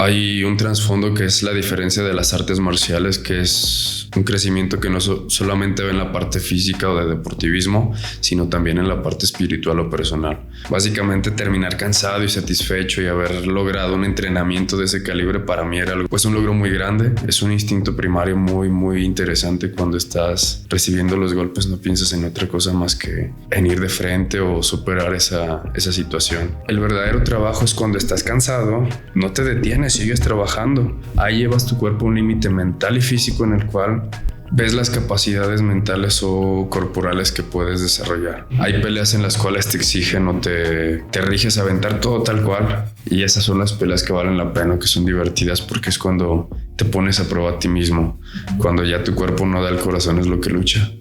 Hay un trasfondo que es la diferencia de las artes marciales, que es un crecimiento que no solamente ve en la parte física o de deportivismo, sino también en la parte espiritual o personal. Básicamente terminar cansado y satisfecho y haber logrado un entrenamiento de ese calibre para mí era pues un logro muy grande. Es un instinto primario muy interesante. Cuando estás recibiendo los golpes no piensas en otra cosa más que en ir de frente o superar esa situación. El verdadero trabajo es cuando estás cansado, no te detienes, sigues trabajando. Ahí llevas tu cuerpo a un límite mental y físico en el cual ves las capacidades mentales o corporales que puedes desarrollar. Hay peleas en las cuales te exigen o te riges a aventar todo tal cual, y esas son las peleas que valen la pena, que son divertidas, porque es cuando te pones a prueba a ti mismo, cuando ya tu cuerpo no da, el corazón es lo que lucha.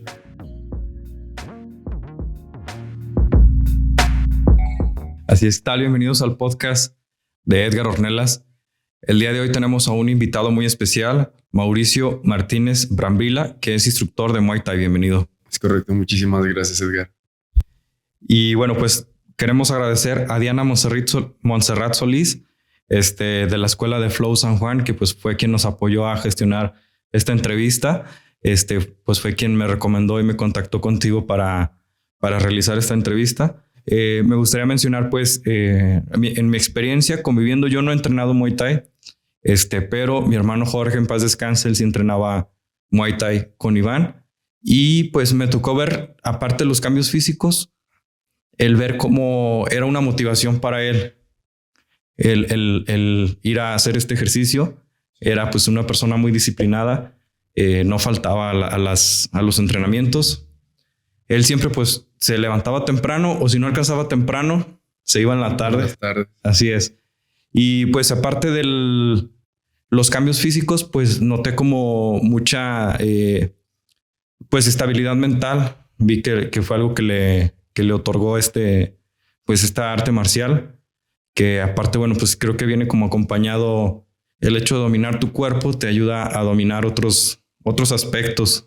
Así es, tal, bienvenidos al podcast de Edgar Ornelas. El día de hoy tenemos a un invitado muy especial, Mauricio Martínez Brambila, que es instructor de Muay Thai. Bienvenido. Es correcto, muchísimas gracias, Edgar. Y bueno, pues queremos agradecer a Diana Montserrat Solís, de la Escuela de Flow San Juan, que pues fue quien nos apoyó a gestionar esta entrevista. Pues fue quien me recomendó y me contactó contigo para realizar esta entrevista. Me gustaría mencionar, pues, en mi experiencia conviviendo, yo no he entrenado Muay Thai, pero mi hermano Jorge, en paz descanse, él sí entrenaba Muay Thai con Iván. Y pues me tocó ver, aparte de los cambios físicos, el ver cómo era una motivación para él el ir a hacer este ejercicio. Era pues una persona muy disciplinada, no faltaba a los entrenamientos. Él siempre pues se levantaba temprano, o si no alcanzaba temprano, se iba en la tarde. Así es. Y pues aparte de los cambios físicos, pues noté como mucha pues estabilidad mental. Vi que fue algo que le otorgó pues esta arte marcial, que aparte, bueno, pues creo que viene como acompañado el hecho de dominar tu cuerpo, te ayuda a dominar otros aspectos.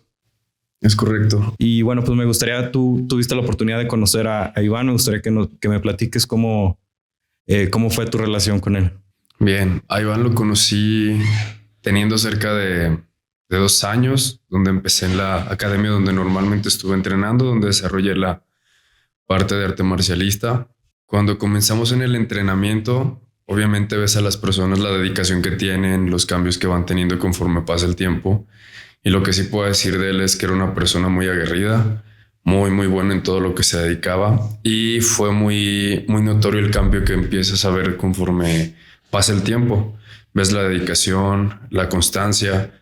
Es correcto. Y bueno, pues me gustaría, tú tuviste la oportunidad de conocer a Iván, me gustaría que me platiques cómo fue tu relación con él. Bien, a Iván lo conocí teniendo cerca de 2 años, donde empecé en la academia donde normalmente estuve entrenando, donde desarrollé la parte de arte marcialista. Cuando comenzamos en el entrenamiento, obviamente ves a las personas la dedicación que tienen, los cambios que van teniendo conforme pasa el tiempo. Y lo que sí puedo decir de él es que era una persona muy aguerrida, muy buena en todo lo que se dedicaba, y fue muy notorio el cambio que empiezas a ver conforme pasa el tiempo. Ves la dedicación, la constancia.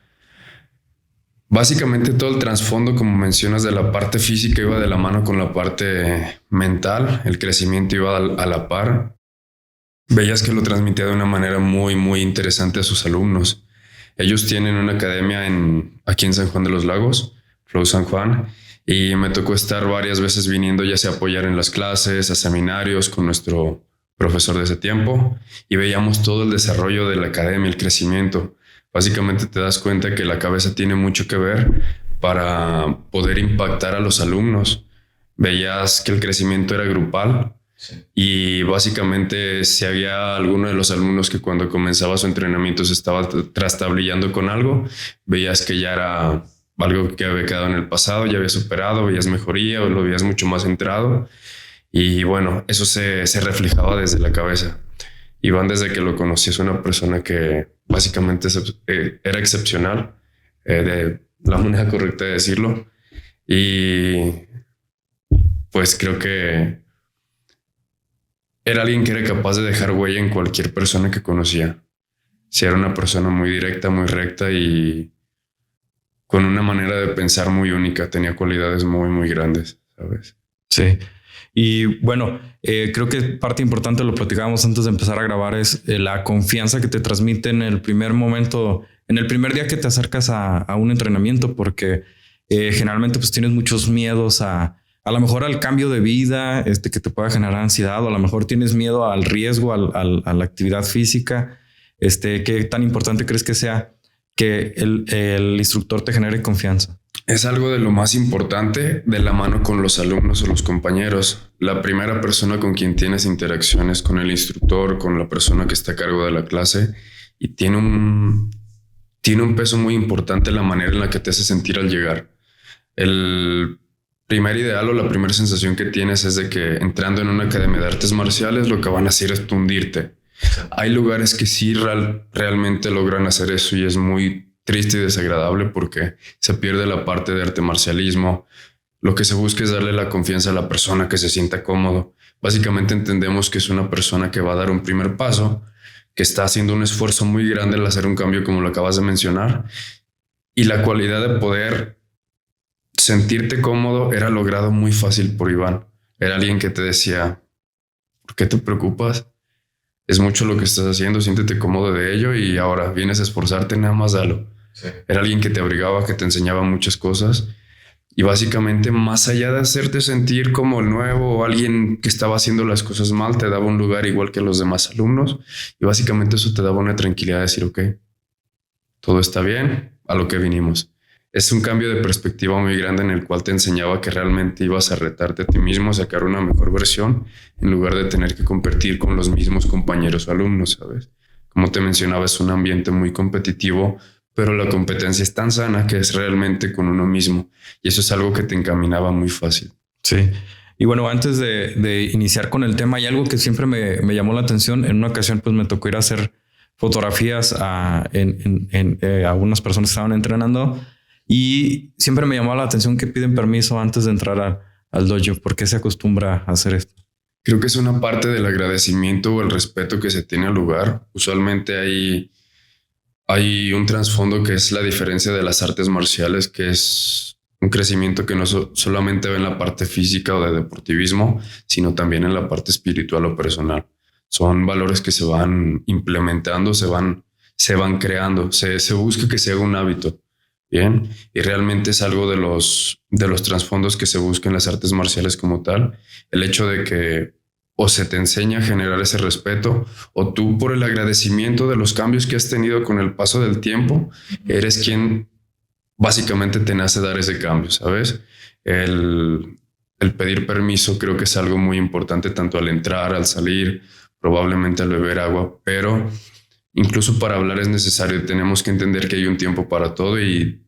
Básicamente todo el trasfondo, como mencionas, de la parte física iba de la mano con la parte mental. El crecimiento iba a la par. Veías que lo transmitía de una manera muy interesante a sus alumnos. Ellos tienen una academia aquí en San Juan de los Lagos, Flow San Juan, y me tocó estar varias veces viniendo, ya sea apoyar en las clases, a seminarios con nuestro profesor de ese tiempo, y veíamos todo el desarrollo de la academia, el crecimiento. Básicamente te das cuenta que la cabeza tiene mucho que ver para poder impactar a los alumnos. Veías que el crecimiento era grupal. Sí. Y básicamente si había alguno de los alumnos que cuando comenzaba su entrenamiento se estaba trastablillando con algo, veías que ya era algo que había quedado en el pasado, ya había superado, veías mejoría o lo veías mucho más centrado. Y bueno, eso se reflejaba desde la cabeza. Iván, desde que lo conocí, es una persona que básicamente era excepcional, de la manera correcta de decirlo. Y pues creo que era alguien que era capaz de dejar huella en cualquier persona que conocía. Sí, era una persona muy directa, muy recta y con una manera de pensar muy única. Tenía cualidades muy grandes, ¿sabes? Sí. Y bueno, creo que parte importante, lo platicábamos antes de empezar a grabar, es la confianza que te transmite en el primer momento, en el primer día que te acercas a un entrenamiento, porque generalmente pues tienes muchos miedos a lo mejor al cambio de vida, que te pueda generar ansiedad, o a lo mejor tienes miedo al riesgo, a la actividad física. ¿Qué tan importante crees que sea que el instructor te genere confianza? Es algo de lo más importante, de la mano con los alumnos o los compañeros. La primera persona con quien tienes interacciones con el instructor, con la persona que está a cargo de la clase, y tiene un peso muy importante la manera en la que te hace sentir al llegar. El primer ideal o la primera sensación que tienes es de que entrando en una academia de artes marciales lo que van a hacer es hundirte. Hay lugares que sí realmente logran hacer eso y es muy triste y desagradable porque se pierde la parte de arte marcialismo. Lo que se busca es darle la confianza a la persona, que se sienta cómodo. Básicamente entendemos que es una persona que va a dar un primer paso, que está haciendo un esfuerzo muy grande al hacer un cambio como lo acabas de mencionar, y la cualidad de poder sentirte cómodo era logrado muy fácil por Iván. Era alguien que te decía, ¿por qué te preocupas? Es mucho lo que estás haciendo, siéntete cómodo de ello y ahora vienes a esforzarte, nada más dalo. Sí. Era alguien que te abrigaba, que te enseñaba muchas cosas y básicamente más allá de hacerte sentir como el nuevo o alguien que estaba haciendo las cosas mal, te daba un lugar igual que los demás alumnos y básicamente eso te daba una tranquilidad de decir, ok, todo está bien, a lo que vinimos. Es un cambio de perspectiva muy grande en el cual te enseñaba que realmente ibas a retarte a ti mismo, a sacar una mejor versión en lugar de tener que competir con los mismos compañeros o alumnos, ¿sabes? Como te mencionaba, es un ambiente muy competitivo, pero la competencia es tan sana que es realmente con uno mismo y eso es algo que te encaminaba muy fácil. Sí. Y bueno, antes de iniciar con el tema, hay algo que siempre me llamó la atención. En una ocasión, pues me tocó ir a hacer fotografías a algunas personas que estaban entrenando y siempre me llamó la atención que piden permiso antes de entrar al dojo. ¿Por qué se acostumbra a hacer esto? Creo que es una parte del agradecimiento o el respeto que se tiene al lugar. Usualmente hay un trasfondo que es la diferencia de las artes marciales, que es un crecimiento que no solamente ve en la parte física o de deportivismo, sino también en la parte espiritual o personal. Son valores que se van implementando, se van creando, se busca que sea un hábito. Bien, y realmente es algo de los trasfondos que se busca en las artes marciales como tal. El hecho de que o se te enseña a generar ese respeto o tú por el agradecimiento de los cambios que has tenido con el paso del tiempo, eres quien básicamente te nace dar ese cambio, ¿sabes? El pedir permiso creo que es algo muy importante tanto al entrar, al salir, probablemente al beber agua, pero incluso para hablar es necesario. Tenemos que entender que hay un tiempo para todo y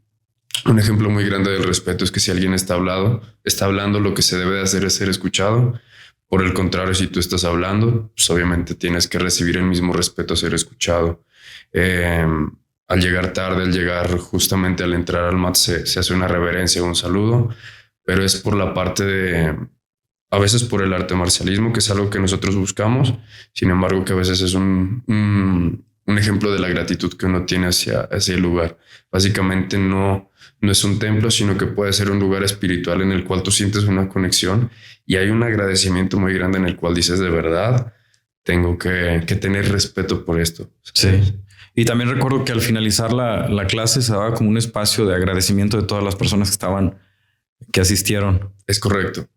un ejemplo muy grande del respeto es que si alguien está hablando, lo que se debe de hacer es ser escuchado. Por el contrario, si tú estás hablando, pues obviamente tienes que recibir el mismo respeto a ser escuchado. Al llegar tarde, al llegar justamente al entrar al mat, se hace una reverencia, un saludo, pero es por la parte a veces por el arte marcialismo, que es algo que nosotros buscamos. Sin embargo, que a veces es un ejemplo de la gratitud que uno tiene hacia ese lugar. Básicamente no es un templo, sino que puede ser un lugar espiritual en el cual tú sientes una conexión y hay un agradecimiento muy grande en el cual dices, de verdad, tengo que tener respeto por esto. Sí. Y también recuerdo que al finalizar la clase se daba como un espacio de agradecimiento de todas las personas que asistieron. Es correcto.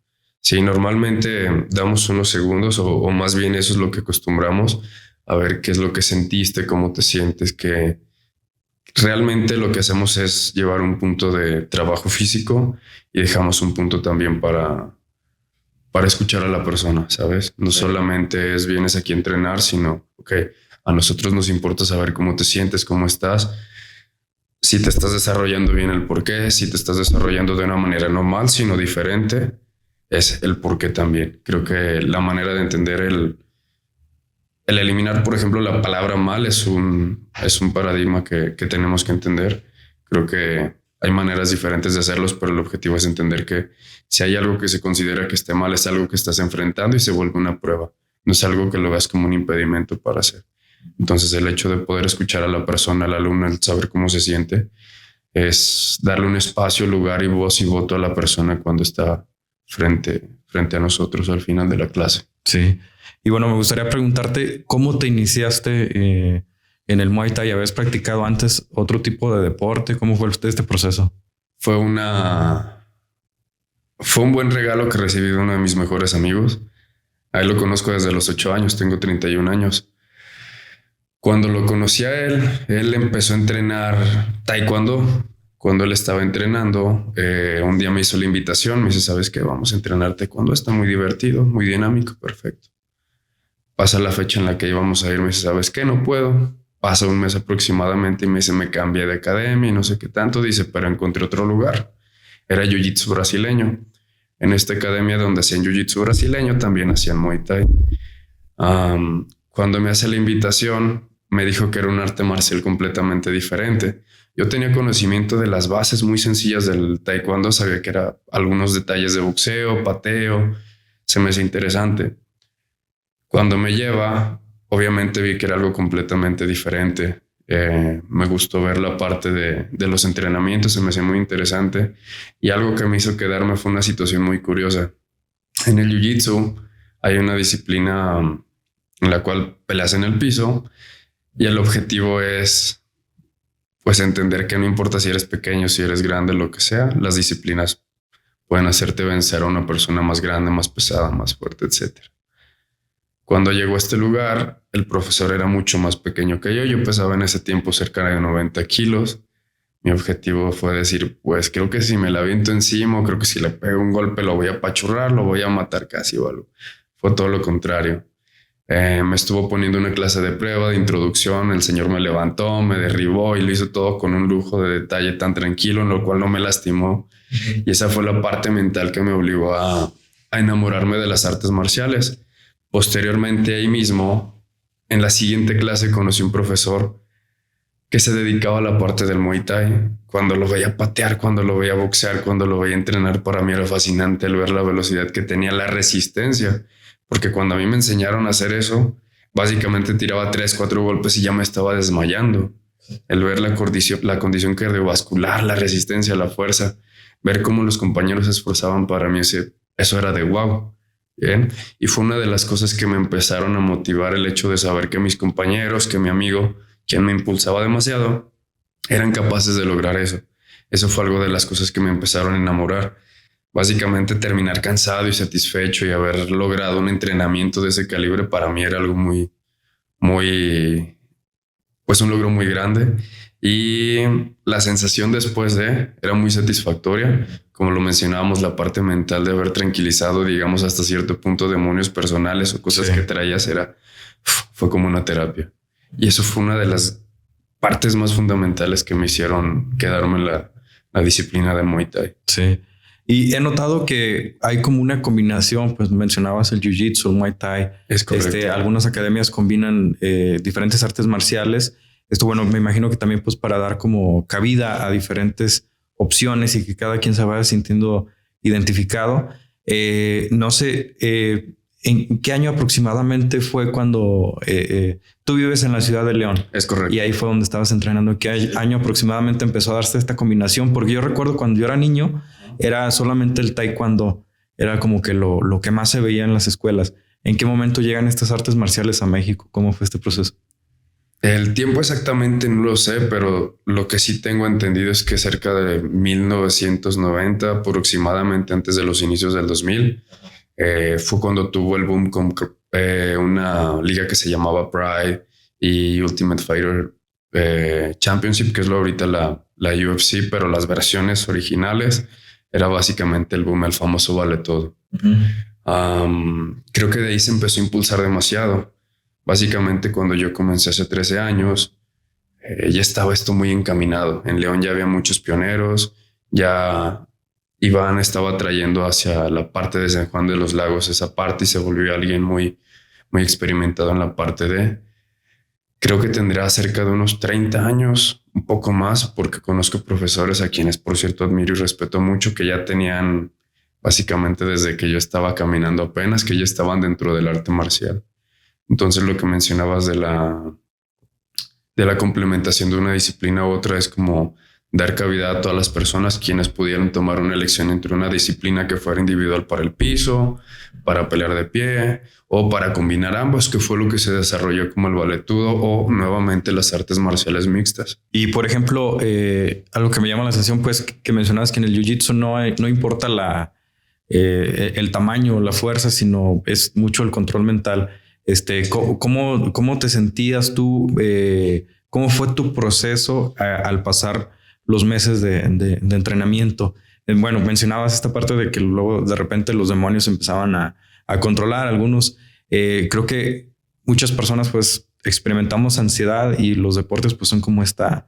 Sí, normalmente damos unos segundos o más bien eso es lo que acostumbramos a ver qué es lo que sentiste, cómo te sientes, que realmente lo que hacemos es llevar un punto de trabajo físico y dejamos un punto también para escuchar a la persona, ¿sabes? No solamente es vienes aquí a entrenar, sino, ok, a nosotros nos importa saber cómo te sientes, cómo estás, si te estás desarrollando bien el por qué, si te estás desarrollando de una manera no mal, sino diferente, es el por qué también. Creo que la manera de entender el eliminar, por ejemplo, la palabra mal es un paradigma que tenemos que entender. Creo que hay maneras diferentes de hacerlos, pero el objetivo es entender que si hay algo que se considera que esté mal, es algo que estás enfrentando y se vuelve una prueba. No es algo que lo veas como un impedimento para hacer. Entonces, el hecho de poder escuchar a la persona, al alumno, el saber cómo se siente, es darle un espacio, lugar y voz y voto a la persona cuando está frente a nosotros al final de la clase. Sí. Y bueno, me gustaría preguntarte cómo te iniciaste en el Muay Thai. ¿Habías practicado antes otro tipo de deporte? ¿Cómo fue este proceso? Fue un buen regalo que recibí de uno de mis mejores amigos. A él lo conozco desde los 8 años, tengo 31 años. Cuando lo conocí a él empezó a entrenar taekwondo. Cuando él estaba entrenando, un día me hizo la invitación, me dice, ¿sabes qué? Vamos a entrenar taekwondo, está muy divertido, muy dinámico, perfecto. Pasa la fecha en la que íbamos a ir, me dice, ¿sabes qué? No puedo. pasa un mes aproximadamente y me dice, me cambié de academia y no sé qué tanto. Dice, pero encontré otro lugar. Era jiu-jitsu brasileño. En esta academia donde hacían jiu-jitsu brasileño también hacían Muay Thai. Cuando me hace la invitación, me dijo que era un arte marcial completamente diferente. Yo tenía conocimiento de las bases muy sencillas del taekwondo, sabía que era algunos detalles de boxeo, pateo, se me hace interesante. Cuando me lleva, obviamente vi que era algo completamente diferente. Me gustó ver la parte de los entrenamientos, se me hacía muy interesante. Y algo que me hizo quedarme fue una situación muy curiosa. En el jiu-jitsu hay una disciplina en la cual peleas en el piso y el objetivo es pues entender que no importa si eres pequeño, si eres grande, lo que sea, las disciplinas pueden hacerte vencer a una persona más grande, más pesada, más fuerte, etcétera. Cuando llegó a este lugar, el profesor era mucho más pequeño que yo. Yo pesaba en ese tiempo cerca de 90 kilos. Mi objetivo fue decir, pues creo que si me la aviento encima, creo que si le pego un golpe lo voy a apachurrar, lo voy a matar casi o algo. Fue todo lo contrario. Me estuvo poniendo una clase de prueba, de introducción. El señor me levantó, me derribó y lo hizo todo con un lujo de detalle tan tranquilo, en lo cual no me lastimó. Y esa fue la parte mental que me obligó a enamorarme de las artes marciales. Posteriormente, ahí mismo, en la siguiente clase, conocí un profesor que se dedicaba a la parte del Muay Thai. Cuando lo veía patear, cuando lo veía boxear, cuando lo veía entrenar, para mí era fascinante el ver la velocidad que tenía, la resistencia. Porque cuando a mí me enseñaron a hacer eso, básicamente tiraba 3, 4 golpes y ya me estaba desmayando. El ver la condición cardiovascular, la resistencia, la fuerza, ver cómo los compañeros se esforzaban, para mí eso era de wow. Bien. Y fue una de las cosas que me empezaron a motivar, el hecho de saber que mis compañeros, que mi amigo, quien me impulsaba demasiado, eran capaces de lograr eso. Eso fue algo de las cosas que me empezaron a enamorar. Básicamente terminar cansado y satisfecho y haber logrado un entrenamiento de ese calibre para mí era algo pues un logro muy grande. Y la sensación después era muy satisfactoria. Como lo mencionábamos, la parte mental de haber tranquilizado, digamos, hasta cierto punto demonios personales o cosas que traías fue como una terapia. Y eso fue una de las partes más fundamentales que me hicieron quedarme en la disciplina de Muay Thai. Sí. Y he notado que hay como una combinación, pues mencionabas el Jiu-Jitsu, el Muay Thai. Es correcto. Algunas academias combinan diferentes artes marciales. Esto, bueno, me imagino que también pues para dar como cabida a diferentes opciones y que cada quien se vaya sintiendo identificado. No sé, ¿en qué año aproximadamente fue cuando tú vives en la ciudad de León? Es correcto. Y ahí fue donde estabas entrenando. ¿Qué año aproximadamente empezó a darse esta combinación? Porque yo recuerdo cuando yo era niño, era solamente el taekwondo. Era como que lo que más se veía en las escuelas. ¿En qué momento llegan estas artes marciales a México? ¿Cómo fue este proceso? El tiempo exactamente no lo sé, pero lo que sí tengo entendido es que cerca de 1990, aproximadamente antes de los inicios del 2000, fue cuando tuvo el boom con una liga que se llamaba Pride y Ultimate Fighter Championship, que es ahorita la UFC, pero las versiones originales era básicamente el boom, el famoso vale todo. Creo que de ahí se empezó a impulsar demasiado. Básicamente cuando yo comencé hace 13 años, ya estaba esto muy encaminado. En León ya había muchos pioneros, ya Iván estaba trayendo hacia la parte de San Juan de los Lagos esa parte y se volvió alguien muy, muy experimentado en la parte de... Creo que tendrá cerca de unos 30 años, un poco más, porque conozco profesores a quienes, por cierto, admiro y respeto mucho, que ya tenían básicamente desde que yo estaba caminando apenas, que ya estaban dentro del arte marcial. Entonces lo que mencionabas de la complementación de una disciplina u otra es como dar cabida a todas las personas quienes pudieran tomar una elección entre una disciplina que fuera individual para el piso, para pelear de pie o para combinar ambos, que fue lo que se desarrolló como el valetudo o nuevamente las artes marciales mixtas. Y por ejemplo, algo que me llama la atención, pues que mencionabas que en el Jiu-Jitsu no importa el tamaño o la fuerza, sino es mucho el control mental. ¿Cómo te sentías tú? ¿Cómo fue tu proceso al pasar los meses de entrenamiento? Bueno, mencionabas esta parte de que luego de repente los demonios empezaban a controlar algunos. Creo que muchas personas pues experimentamos ansiedad y los deportes pues son como esta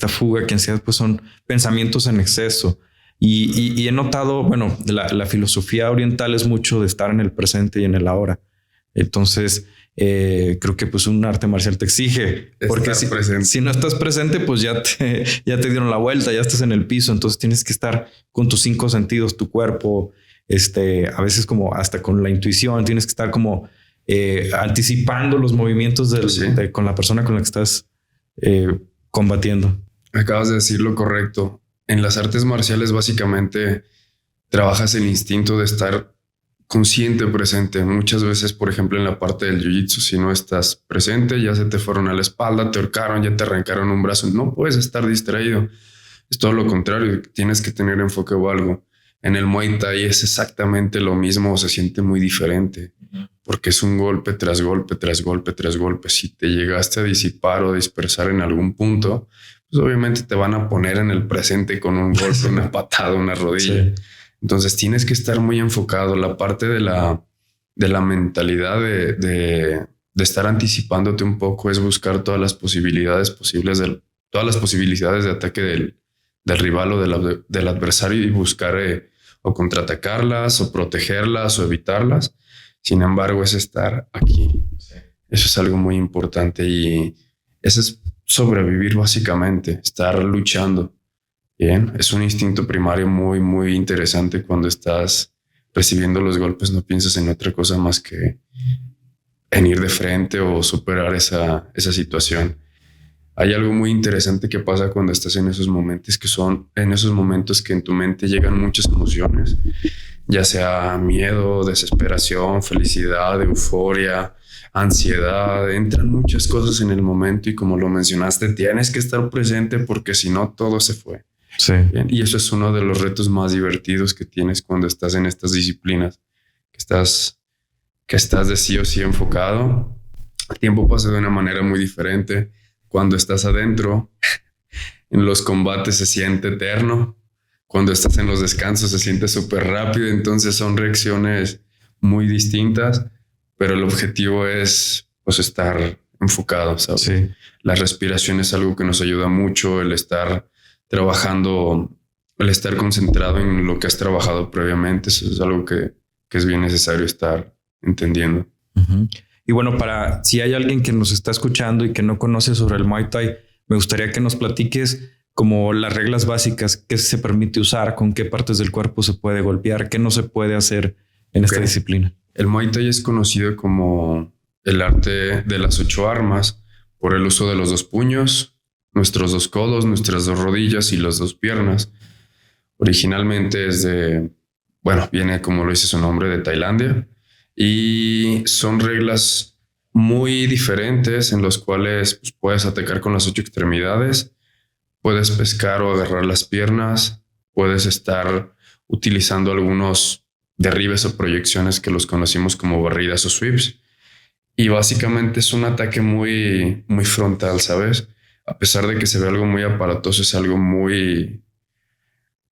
fuga, que ansiedad pues son pensamientos en exceso. Y he notado, bueno, la filosofía oriental es mucho de estar en el presente y en el ahora. Entonces, creo que pues un arte marcial te exige, porque si no estás presente, pues ya te dieron la vuelta, ya estás en el piso. Entonces tienes que estar con tus 5 sentidos, tu cuerpo, a veces como hasta con la intuición, tienes que estar como anticipando los movimientos con la persona con la que estás combatiendo. Acabas de decir lo correcto. En las artes marciales básicamente trabajas el instinto de estar consciente, presente. Muchas veces, por ejemplo, en la parte del jiu-jitsu, si no estás presente, ya se te fueron a la espalda, te ahorcaron, ya te arrancaron un brazo. No puedes estar distraído. Es todo lo contrario. Tienes que tener enfoque o algo. En el Muay Thai es exactamente lo mismo, se siente muy diferente, porque es un golpe tras golpe, tras golpe, tras golpe. Si te llegaste a disipar o dispersar en algún punto, pues obviamente te van a poner en el presente con un golpe, una patada, una rodilla. Sí. Entonces tienes que estar muy enfocado. La parte de la mentalidad de estar anticipándote un poco es buscar todas las posibilidades posibles, todas las posibilidades de ataque del rival o del adversario y buscar o contraatacarlas o protegerlas o evitarlas. Sin embargo, es estar aquí. Sí. Eso es algo muy importante y eso es sobrevivir básicamente, estar luchando. Bien, es un instinto primario muy, muy interesante. Cuando estás recibiendo los golpes, no piensas en otra cosa más que en ir de frente o superar esa situación. Hay algo muy interesante que pasa cuando estás en esos momentos, que son en esos momentos que en tu mente llegan muchas emociones, ya sea miedo, desesperación, felicidad, euforia, ansiedad. Entran muchas cosas en el momento y, como lo mencionaste, tienes que estar presente porque si no, todo se fue. Sí. Bien, y eso es uno de los retos más divertidos que tienes cuando estás en estas disciplinas, que estás de sí o sí enfocado. El tiempo pasa de una manera muy diferente. Cuando estás adentro, en los combates se siente eterno. Cuando estás en los descansos se siente súper rápido. Entonces son reacciones muy distintas, pero el objetivo es pues estar enfocado, ¿sabes? Sí. La respiración es algo que nos ayuda mucho, el estar trabajando, el estar concentrado en lo que has trabajado previamente. Eso es algo que es bien necesario estar entendiendo. Uh-huh. Y bueno, si hay alguien que nos está escuchando y que no conoce sobre el Muay Thai, me gustaría que nos platiques como las reglas básicas, qué se permite usar, con qué partes del cuerpo se puede golpear, qué no se puede hacer en esta disciplina. El Muay Thai es conocido como el arte de las 8 armas por el uso de los 2 puños, nuestros 2 codos, nuestras 2 rodillas y las 2 piernas. Originalmente viene, como lo dice su nombre, de Tailandia. Y son reglas muy diferentes en los cuales pues, puedes atacar con las 8 extremidades, puedes pescar o agarrar las piernas, puedes estar utilizando algunos derribes o proyecciones que los conocimos como barridas o sweeps. Y básicamente es un ataque muy, muy frontal, ¿sabes? A pesar de que se ve algo muy aparatoso, es algo muy...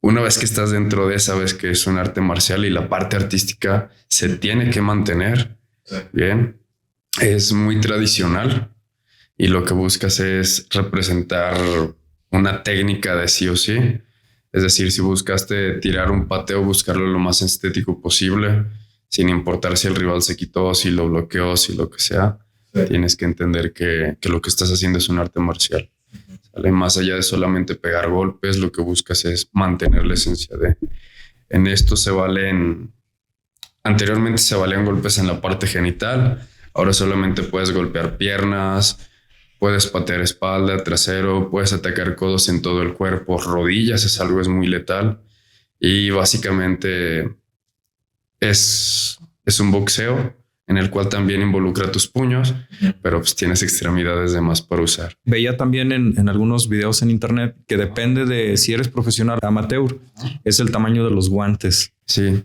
Una vez que estás dentro de, sabes que es un arte marcial y la parte artística se tiene que mantener. Sí. Bien. Es muy tradicional y lo que buscas es representar una técnica de sí o sí. Es decir, si buscaste tirar un pateo, buscarlo lo más estético posible, sin importar si el rival se quitó, si lo bloqueó, si lo que sea. Sí. Tienes que entender que lo que estás haciendo es un arte marcial. Más allá de solamente pegar golpes, lo que buscas es mantener la esencia de... En esto anteriormente se valían golpes en la parte genital, ahora solamente puedes golpear piernas, puedes patear espalda, trasero, puedes atacar codos en todo el cuerpo, rodillas es muy letal y básicamente es un boxeo en el cual también involucra tus puños, pero pues tienes extremidades de más para usar. Veía también en algunos videos en internet que depende de si eres profesional o amateur, es el tamaño de los guantes. Sí.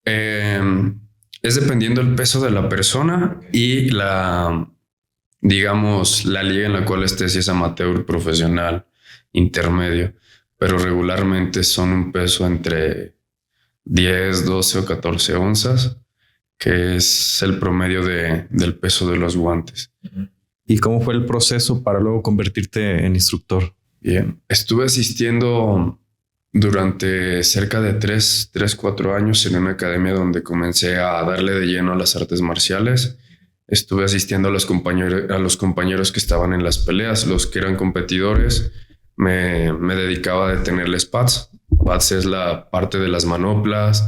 Es dependiendo el peso de la persona y la liga en la cual estés, si es amateur, profesional, intermedio, pero regularmente son un peso entre 10, 12 o 14 onzas, que es el promedio del peso de los guantes. Uh-huh. ¿Y cómo fue el proceso para luego convertirte en instructor? Bien, estuve asistiendo durante cerca de 4 años en una academia donde comencé a darle de lleno a las artes marciales. Estuve asistiendo a los compañeros que estaban en las peleas, los que eran competidores. Me dedicaba a detenerles pads. Pads es la parte de las manoplas,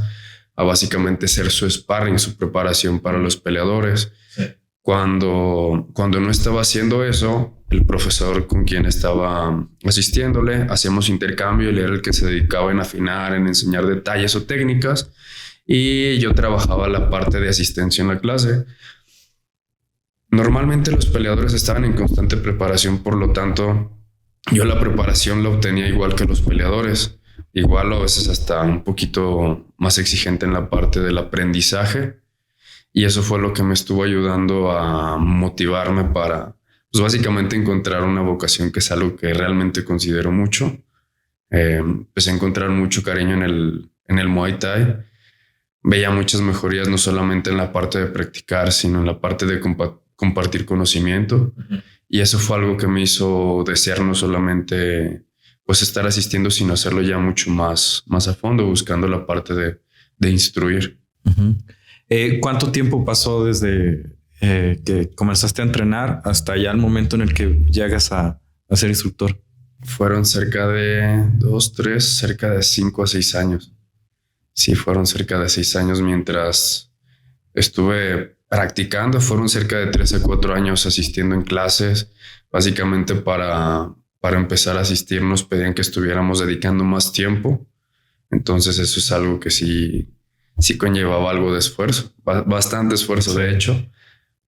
a básicamente ser su sparring, su preparación para los peleadores. Sí. Cuando no estaba haciendo eso, el profesor con quien estaba asistiéndole, hacíamos intercambio, él era el que se dedicaba en afinar, en enseñar detalles o técnicas, y yo trabajaba la parte de asistencia en la clase. Normalmente los peleadores estaban en constante preparación, por lo tanto, yo la preparación la obtenía igual que los peleadores, igual a veces hasta un poquito más exigente en la parte del aprendizaje. Y eso fue lo que me estuvo ayudando a motivarme para, pues básicamente encontrar una vocación, que es algo que realmente considero mucho. Empecé a encontrar mucho cariño en el Muay Thai. Veía muchas mejorías, no solamente en la parte de practicar, sino en la parte de compartir conocimiento. Uh-huh. Y eso fue algo que me hizo desear no solamente pues estar asistiendo, sino hacerlo ya mucho más a fondo, buscando la parte de instruir. Uh-huh. ¿Cuánto tiempo pasó desde que comenzaste a entrenar hasta ya el momento en el que llegas a ser instructor? Fueron cerca de 5 a 6 años. Sí, fueron cerca de 6 años mientras estuve practicando. Fueron cerca de 3 a 4 años asistiendo en clases. Básicamente para empezar a asistir nos pedían que estuviéramos dedicando más tiempo. Entonces eso es algo que sí conllevaba algo de esfuerzo, bastante esfuerzo, sí. De hecho,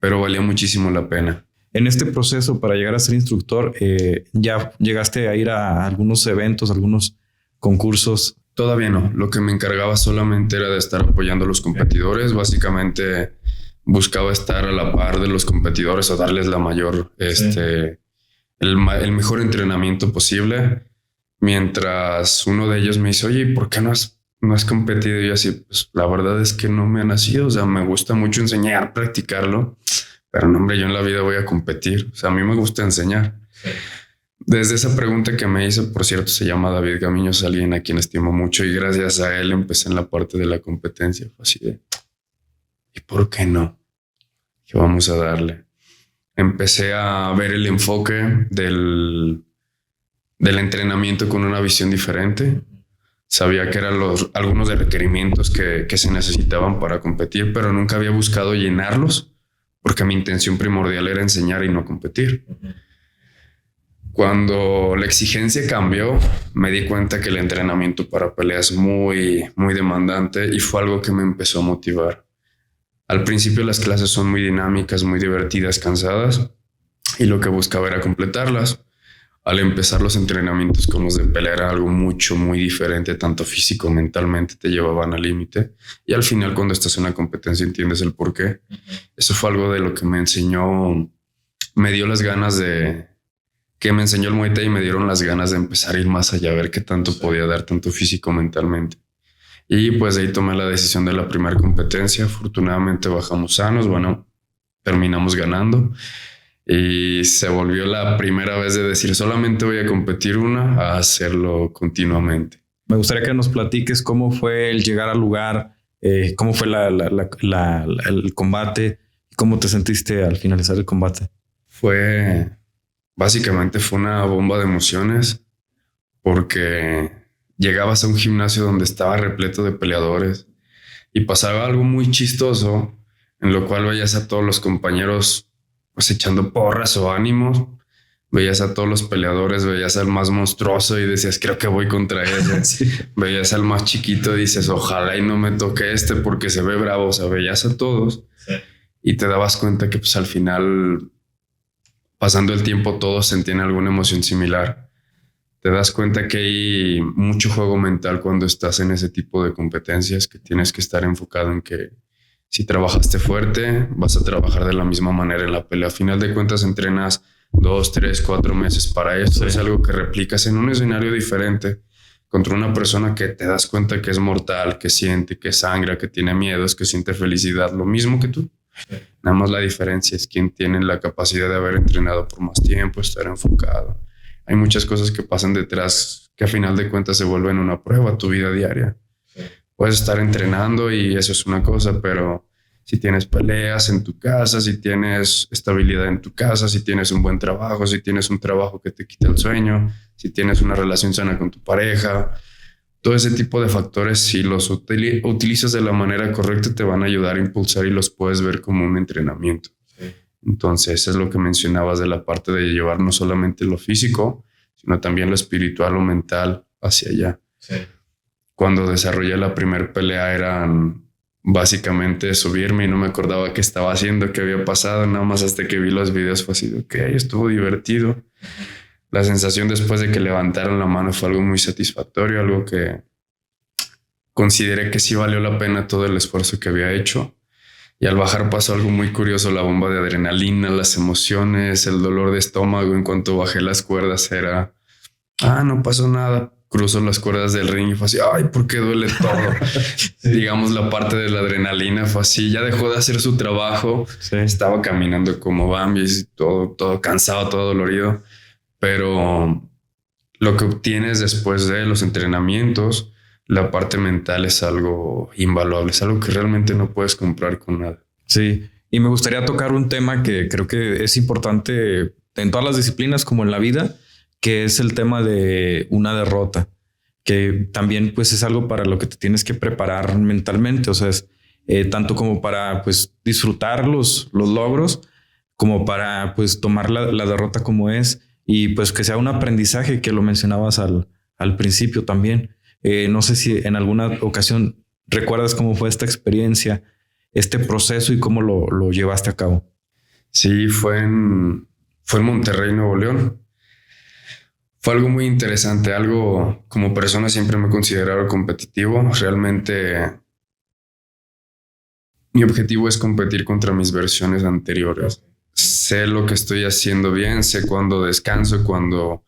pero valía muchísimo la pena. En este proceso para llegar a ser instructor, ¿ya llegaste a ir a algunos eventos, algunos concursos? Todavía no. Lo que me encargaba solamente era de estar apoyando a los competidores. Básicamente buscaba estar a la par de los competidores o darles la mayor, el mejor entrenamiento posible. Mientras uno de ellos me dice, oye, ¿por qué no has competido? Y yo así, pues la verdad es que no me ha nacido. O sea, me gusta mucho enseñar, practicarlo, pero no, hombre, yo en la vida voy a competir. O sea, a mí me gusta enseñar. Sí. Desde esa pregunta que me hizo, por cierto, se llama David Gamiños, alguien a quien estimo mucho, y gracias a él empecé en la parte de la competencia. Fue así de, ¿y por qué no? Que vamos a darle. Empecé a ver el enfoque del entrenamiento con una visión diferente. Sabía que eran algunos de requerimientos que se necesitaban para competir, pero nunca había buscado llenarlos porque mi intención primordial era enseñar y no competir. Cuando la exigencia cambió, me di cuenta que el entrenamiento para peleas es muy, muy demandante y fue algo que me empezó a motivar. Al principio las clases son muy dinámicas, muy divertidas, cansadas, y lo que buscaba era completarlas. Al empezar los entrenamientos con los de pelea era algo muy diferente, tanto físico, mentalmente te llevaban al límite. Y al final, cuando estás en una competencia, entiendes el por qué. Eso fue algo de lo que me enseñó, me dio las ganas que me enseñó el Muay Thai y me dieron las ganas de empezar a ir más allá, a ver qué tanto podía dar, tanto físico, mentalmente. Y pues de ahí tomé la decisión de la primera competencia. Afortunadamente bajamos sanos, terminamos ganando. Y se volvió la primera vez de decir solamente voy a competir una, a hacerlo continuamente. Me gustaría que nos platiques cómo fue el llegar al lugar, cómo fue el combate, cómo te sentiste al finalizar el combate. Básicamente fue una bomba de emociones porque llegabas a un gimnasio donde estaba repleto de peleadores y pasaba algo muy chistoso en lo cual veías a todos los compañeros pues echando porras o ánimos, veías a todos los peleadores, veías al más monstruoso y decías, creo que voy contra ese. Sí. Veías al más chiquito y dices, ojalá y no me toque porque se ve bravo. O sea, veías a todos, sí. Y te dabas cuenta que pues al final, pasando el tiempo, todos sentían alguna emoción similar. Te das cuenta que hay mucho juego mental cuando estás en ese tipo de competencias, que tienes que estar enfocado en que si trabajaste fuerte, vas a trabajar de la misma manera en la pelea. A final de cuentas, entrenas 2, 3, 4 meses para esto. Sí. Es algo que replicas en un escenario diferente contra una persona que te das cuenta que es mortal, que siente, que sangra, que tiene miedos, que siente felicidad, lo mismo que tú. Nada más la diferencia es quién tiene la capacidad de haber entrenado por más tiempo, estar enfocado. Hay muchas cosas que pasan detrás que a final de cuentas se vuelven una prueba a tu vida diaria. Puedes estar entrenando y eso es una cosa, pero si tienes peleas en tu casa, si tienes estabilidad en tu casa, si tienes un buen trabajo, si tienes un trabajo que te quita el sueño, si tienes una relación sana con tu pareja, todo ese tipo de factores, si los utilizas de la manera correcta, te van a ayudar a impulsar y los puedes ver como un entrenamiento. Sí. Entonces, es lo que mencionabas de la parte de llevar no solamente lo físico, sino también lo espiritual o mental hacia allá. Sí. Cuando desarrollé la primera pelea eran básicamente subirme y no me acordaba qué estaba haciendo, qué había pasado, nada más hasta que vi los videos fue así, ok, estuvo divertido. La sensación después de que levantaron la mano fue algo muy satisfactorio, algo que consideré que sí valió la pena todo el esfuerzo que había hecho. Y al bajar pasó algo muy curioso, la bomba de adrenalina, las emociones, el dolor de estómago. En cuanto bajé las cuerdas era, no pasó nada. Cruzo las cuerdas del ring y fue así, ay, ¿por qué duele todo? Sí. Digamos, la parte de la adrenalina fue así, ya dejó de hacer su trabajo. Sí. Estaba caminando como Bambi, todo cansado, todo dolorido. Pero lo que obtienes después de los entrenamientos, la parte mental es algo invaluable, es algo que realmente no puedes comprar con nada. Sí, y me gustaría tocar un tema que creo que es importante en todas las disciplinas como en la vida, que es el tema de una derrota, que también pues es algo para lo que te tienes que preparar mentalmente, o sea, es tanto como para pues disfrutar los logros, como para pues tomar la derrota como es. Y pues que sea un aprendizaje, que lo mencionabas al principio también. No sé si en alguna ocasión recuerdas cómo fue esta experiencia, este proceso y cómo lo llevaste a cabo. Sí, fue en Monterrey, Nuevo León. Fue algo muy interesante, algo como persona siempre me he considerado competitivo. Realmente mi objetivo es competir contra mis versiones anteriores. Sé lo que estoy haciendo bien, sé cuándo descanso, cuando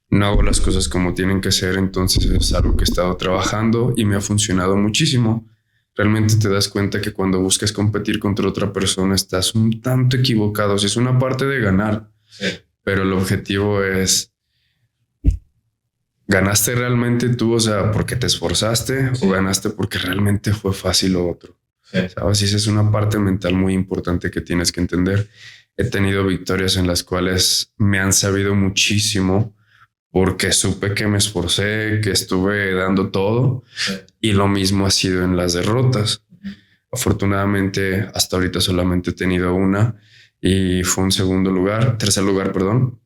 no hago las cosas como tienen que ser. Entonces es algo que he estado trabajando y me ha funcionado muchísimo. Realmente te das cuenta que cuando buscas competir contra otra persona estás un tanto equivocado. Si es una parte de ganar, sí, pero el objetivo es, ¿ganaste realmente tú? O sea, porque te esforzaste, sí, o ganaste porque realmente fue fácil lo otro. Sí. ¿Sabes? Y esa es una parte mental muy importante que tienes que entender. He tenido victorias en las cuales me han sabido muchísimo porque supe que me esforcé, que estuve dando todo. Sí. Y lo mismo ha sido en las derrotas. Afortunadamente, hasta ahorita solamente he tenido una y fue tercer lugar, perdón.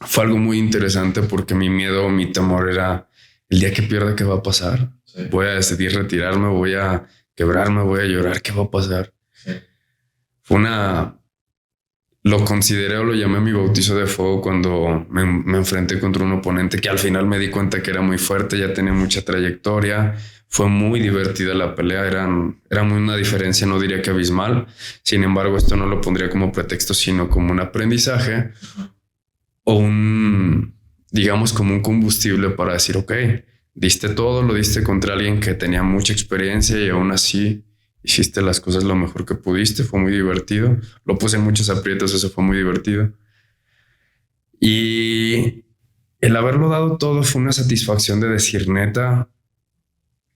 Fue algo muy interesante porque mi miedo, mi temor era el día que pierda, ¿qué va a pasar? Sí. Voy a decidir retirarme, voy a quebrarme, voy a llorar, ¿qué va a pasar? Sí. Lo consideré o lo llamé mi bautizo de fuego cuando me enfrenté contra un oponente que al final me di cuenta que era muy fuerte, ya tenía mucha trayectoria. Fue muy divertida la pelea, era muy una diferencia, no diría que abismal. Sin embargo, esto no lo pondría como pretexto, sino como un aprendizaje o digamos, como un combustible para decir, ok, diste todo, lo diste contra alguien que tenía mucha experiencia y aún así hiciste las cosas lo mejor que pudiste. Fue muy divertido. Lo puse en muchos aprietos, eso fue muy divertido. Y el haberlo dado todo fue una satisfacción de decir, neta,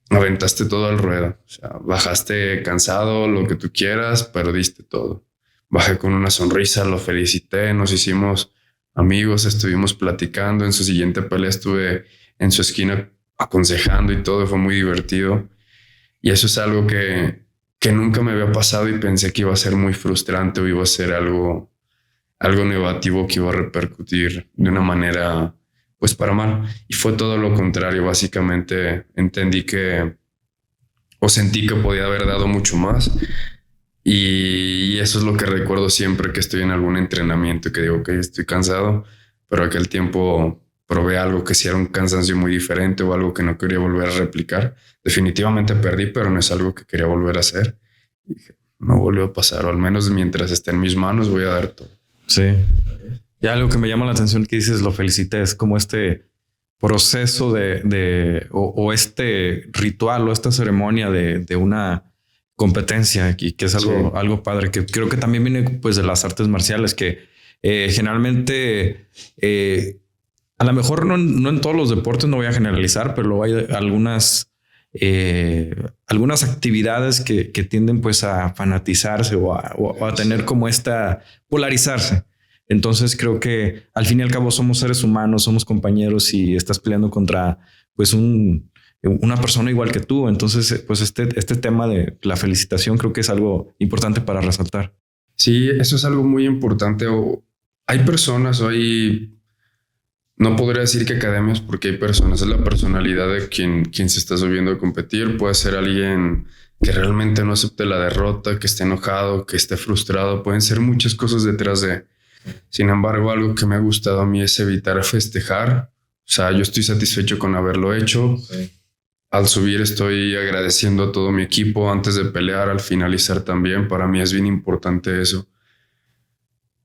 aventaste todo al ruedo. O sea, bajaste cansado, lo que tú quieras, pero diste todo. Bajé con una sonrisa, lo felicité, nos hicimos amigos, estuvimos platicando. En su siguiente pelea estuve en su esquina aconsejando y todo, fue muy divertido. Y eso es algo que nunca me había pasado y pensé que iba a ser muy frustrante o iba a ser algo negativo que iba a repercutir de una manera pues para mal. Y fue todo lo contrario. Básicamente sentí que podía haber dado mucho más. Y eso es lo que recuerdo siempre que estoy en algún entrenamiento, que digo que estoy cansado, pero aquel tiempo probé algo que sí era un cansancio muy diferente o algo que no quería volver a replicar. Definitivamente perdí, pero no es algo que quería volver a hacer. Y dije, no volvió a pasar, o al menos mientras esté en mis manos voy a dar todo. Sí. Y algo que me llama la atención que dices, lo felicité, es como este proceso o este ritual o esta ceremonia de una competencia y que es algo padre, que creo que también viene pues de las artes marciales, que generalmente a lo mejor no en todos los deportes, no voy a generalizar, pero hay algunas actividades que tienden pues a fanatizarse o a tener como polarizarse. Entonces creo que al fin y al cabo somos seres humanos, somos compañeros y estás peleando contra pues una persona igual que tú. Entonces pues este tema de la felicitación creo que es algo importante para resaltar. Sí, eso es algo muy importante. Hay personas, no podría decir que academias, porque hay personas, es la personalidad de quien se está subiendo a competir. Puede ser alguien que realmente no acepte la derrota, que esté enojado, que esté frustrado. Pueden ser muchas cosas detrás de. Sin embargo, algo que me ha gustado a mí es evitar festejar. O sea, yo estoy satisfecho con haberlo hecho. Sí. Al subir estoy agradeciendo a todo mi equipo antes de pelear, al finalizar también. Para mí es bien importante eso.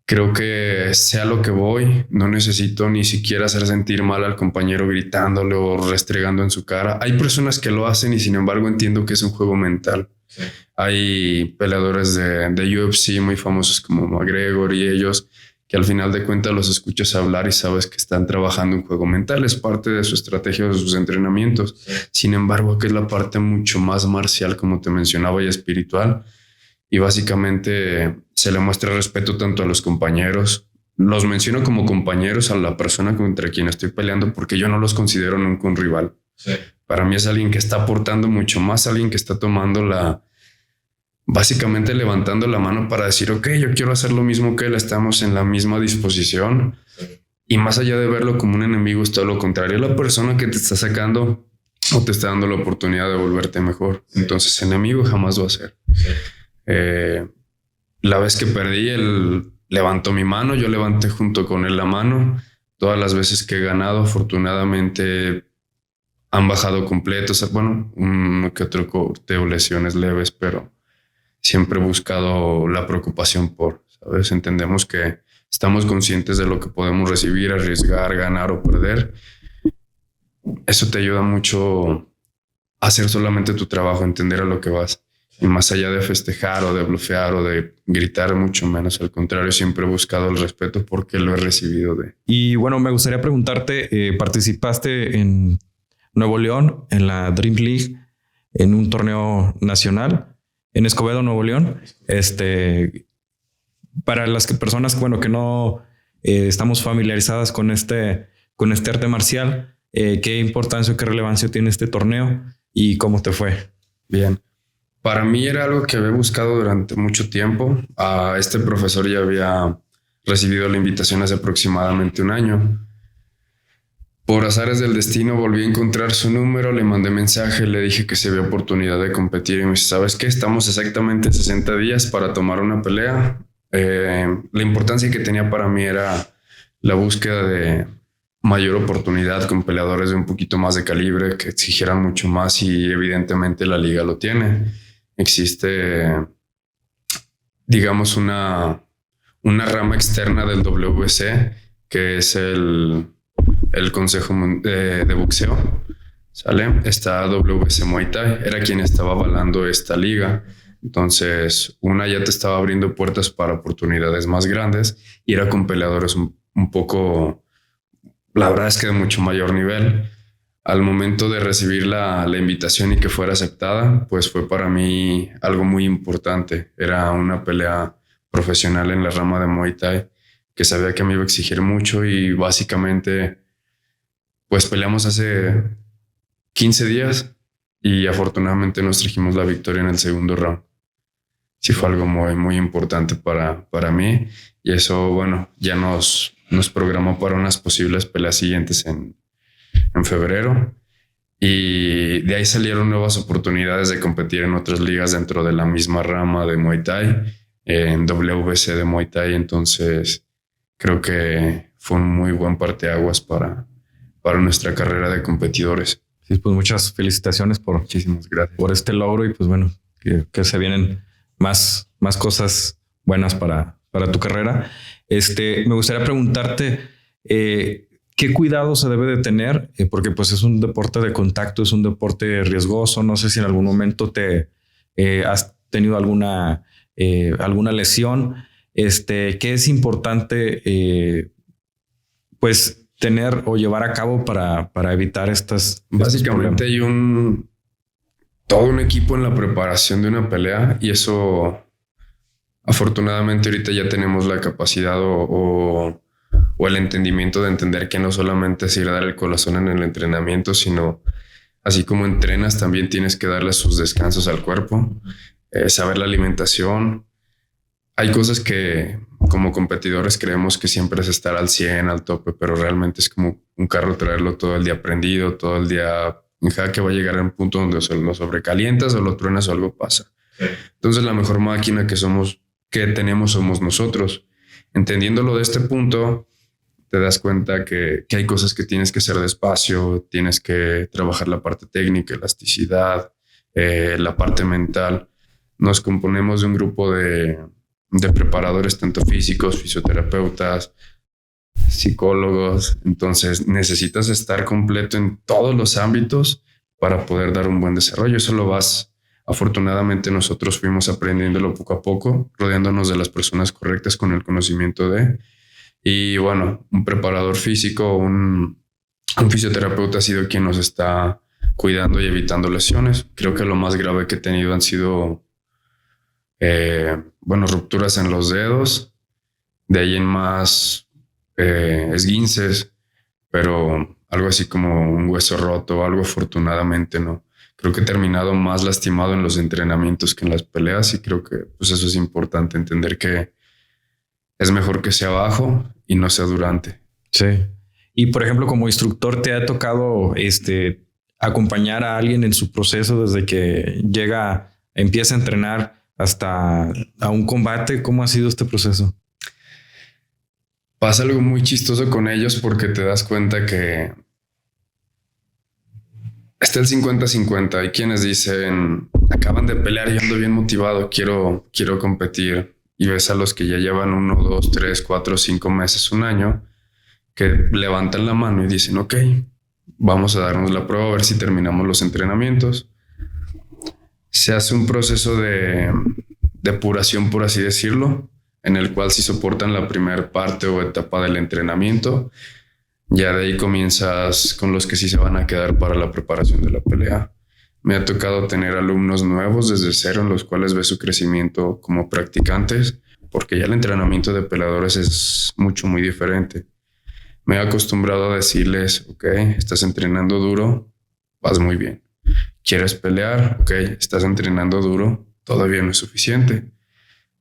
Creo que sea lo que voy, no necesito ni siquiera hacer sentir mal al compañero gritándole o restregando en su cara. Hay personas que lo hacen y sin embargo entiendo que es un juego mental. Sí. Hay peleadores de UFC muy famosos como McGregor y ellos que al final de cuentas los escuchas hablar y sabes que están trabajando un juego mental. Es parte de su estrategia o de sus entrenamientos. Sí. Sin embargo, que es la parte mucho más marcial, como te mencionaba, y espiritual. Y básicamente se le muestra respeto tanto a los compañeros. Los menciono como compañeros a la persona contra quien estoy peleando porque yo no los considero nunca un rival. Sí. Para mí es alguien que está aportando mucho más, alguien que está tomando básicamente levantando la mano para decir, ok, yo quiero hacer lo mismo que él, estamos en la misma disposición. Sí. Y más allá de verlo como un enemigo, es todo lo contrario. La persona que te está sacando o te está dando la oportunidad de volverte mejor. Sí. Entonces, enemigo jamás va a ser. Sí. La vez que perdí, él levantó mi mano, yo levanté junto con él la mano. Todas las veces que he ganado, afortunadamente han bajado completos. Bueno, uno que otro corte o lesiones leves, pero siempre he buscado la preocupación ¿sabes? Entendemos que estamos conscientes de lo que podemos recibir, arriesgar, ganar o perder. Eso te ayuda mucho a hacer solamente tu trabajo, entender a lo que vas. Y más allá de festejar o de blufear o de gritar, mucho menos. Al contrario, siempre he buscado el respeto porque lo he recibido de. Y bueno, me gustaría preguntarte, participaste en Nuevo León, en la Dream League, en un torneo nacional, en Escobedo, Nuevo León. Para las personas que no estamos familiarizadas con este arte marcial, ¿qué importancia o qué relevancia tiene este torneo y cómo te fue? Bien. Para mí era algo que había buscado durante mucho tiempo. Este profesor ya había recibido la invitación hace aproximadamente un año. Por azares del destino volví a encontrar su número, le mandé mensaje, le dije que si había oportunidad de competir y me dice, ¿sabes qué? Estamos exactamente 60 días para tomar una pelea. La importancia que tenía para mí era la búsqueda de mayor oportunidad con peleadores de un poquito más de calibre que exigieran mucho más y evidentemente la liga lo tiene. Existe, digamos, una rama externa del WBC, que es el Consejo de Boxeo. ¿Sale? Está WBC Muay Thai, era quien estaba avalando esta liga. Entonces, ya te estaba abriendo puertas para oportunidades más grandes y era con peleadores un poco, la verdad es que de mucho mayor nivel. Al momento de recibir la invitación y que fuera aceptada, pues fue para mí algo muy importante. Era una pelea profesional en la rama de Muay Thai que sabía que me iba a exigir mucho y básicamente pues peleamos hace 15 días y afortunadamente nos trajimos la victoria en el segundo round. Sí fue algo muy, muy importante para mí y eso, bueno, ya nos programó para unas posibles peleas siguientes en febrero y de ahí salieron nuevas oportunidades de competir en otras ligas dentro de la misma rama de Muay Thai, en WBC de Muay Thai. Entonces creo que fue un muy buen parteaguas para nuestra carrera de competidores. Sí, pues muchas felicitaciones muchísimas gracias por este logro y pues bueno, que se vienen más cosas buenas para tu carrera. Me gustaría preguntarte ¿qué cuidado se debe de tener? Porque pues es un deporte de contacto, es un deporte riesgoso. No sé si en algún momento te tenido alguna lesión, ¿qué es importante pues tener o llevar a cabo para evitar estos Básicamente hay todo un equipo en la preparación de una pelea, y eso afortunadamente ahorita ya tenemos la capacidad o el entendimiento de entender que no solamente es ir a dar el corazón en el entrenamiento, sino así como entrenas, también tienes que darle sus descansos al cuerpo, saber la alimentación. Hay cosas que como competidores creemos que siempre es estar al 100, al tope, pero realmente es como un carro, traerlo todo el día prendido, todo el día en jaque. Va a llegar a un punto donde lo sobrecalientas o lo truenas o algo pasa. Entonces la mejor máquina que tenemos somos nosotros. Entendiéndolo de este punto, te das cuenta que hay cosas que tienes que hacer despacio, tienes que trabajar la parte técnica, elasticidad, la parte mental. Nos componemos de un grupo de preparadores, tanto físicos, fisioterapeutas, psicólogos. Entonces necesitas estar completo en todos los ámbitos para poder dar un buen desarrollo. Eso lo afortunadamente nosotros fuimos aprendiéndolo poco a poco, rodeándonos de las personas correctas con el conocimiento y bueno, un preparador físico, un fisioterapeuta ha sido quien nos está cuidando y evitando lesiones. Creo que lo más grave que he tenido han sido rupturas en los dedos, de ahí en más esguinces, pero algo así como un hueso roto o algo, afortunadamente no. Creo que he terminado más lastimado en los entrenamientos que en las peleas, y creo que pues eso es importante, entender que es mejor que sea bajo y no sea durante. Sí. Y por ejemplo, como instructor, ¿te ha tocado acompañar a alguien en su proceso desde que empieza a entrenar hasta a un combate? ¿Cómo ha sido este proceso? Pasa algo muy chistoso con ellos, porque te das cuenta que está el 50-50. Hay quienes dicen, acaban de pelear y ando bien motivado, quiero competir. Y ves a los que ya llevan 1, 2, 3, 4, 5 meses, un año, que levantan la mano y dicen, ok, vamos a darnos la prueba, a ver si terminamos los entrenamientos. Se hace un proceso de depuración, por así decirlo, en el cual si soportan la primera parte o etapa del entrenamiento, ya de ahí comienzas con los que sí se van a quedar para la preparación de la pelea. Me ha tocado tener alumnos nuevos desde cero, en los cuales ves su crecimiento como practicantes, porque ya el entrenamiento de peleadores es muy diferente. Me he acostumbrado a decirles, ok, estás entrenando duro, vas muy bien. ¿Quieres pelear? Ok, estás entrenando duro, todavía no es suficiente.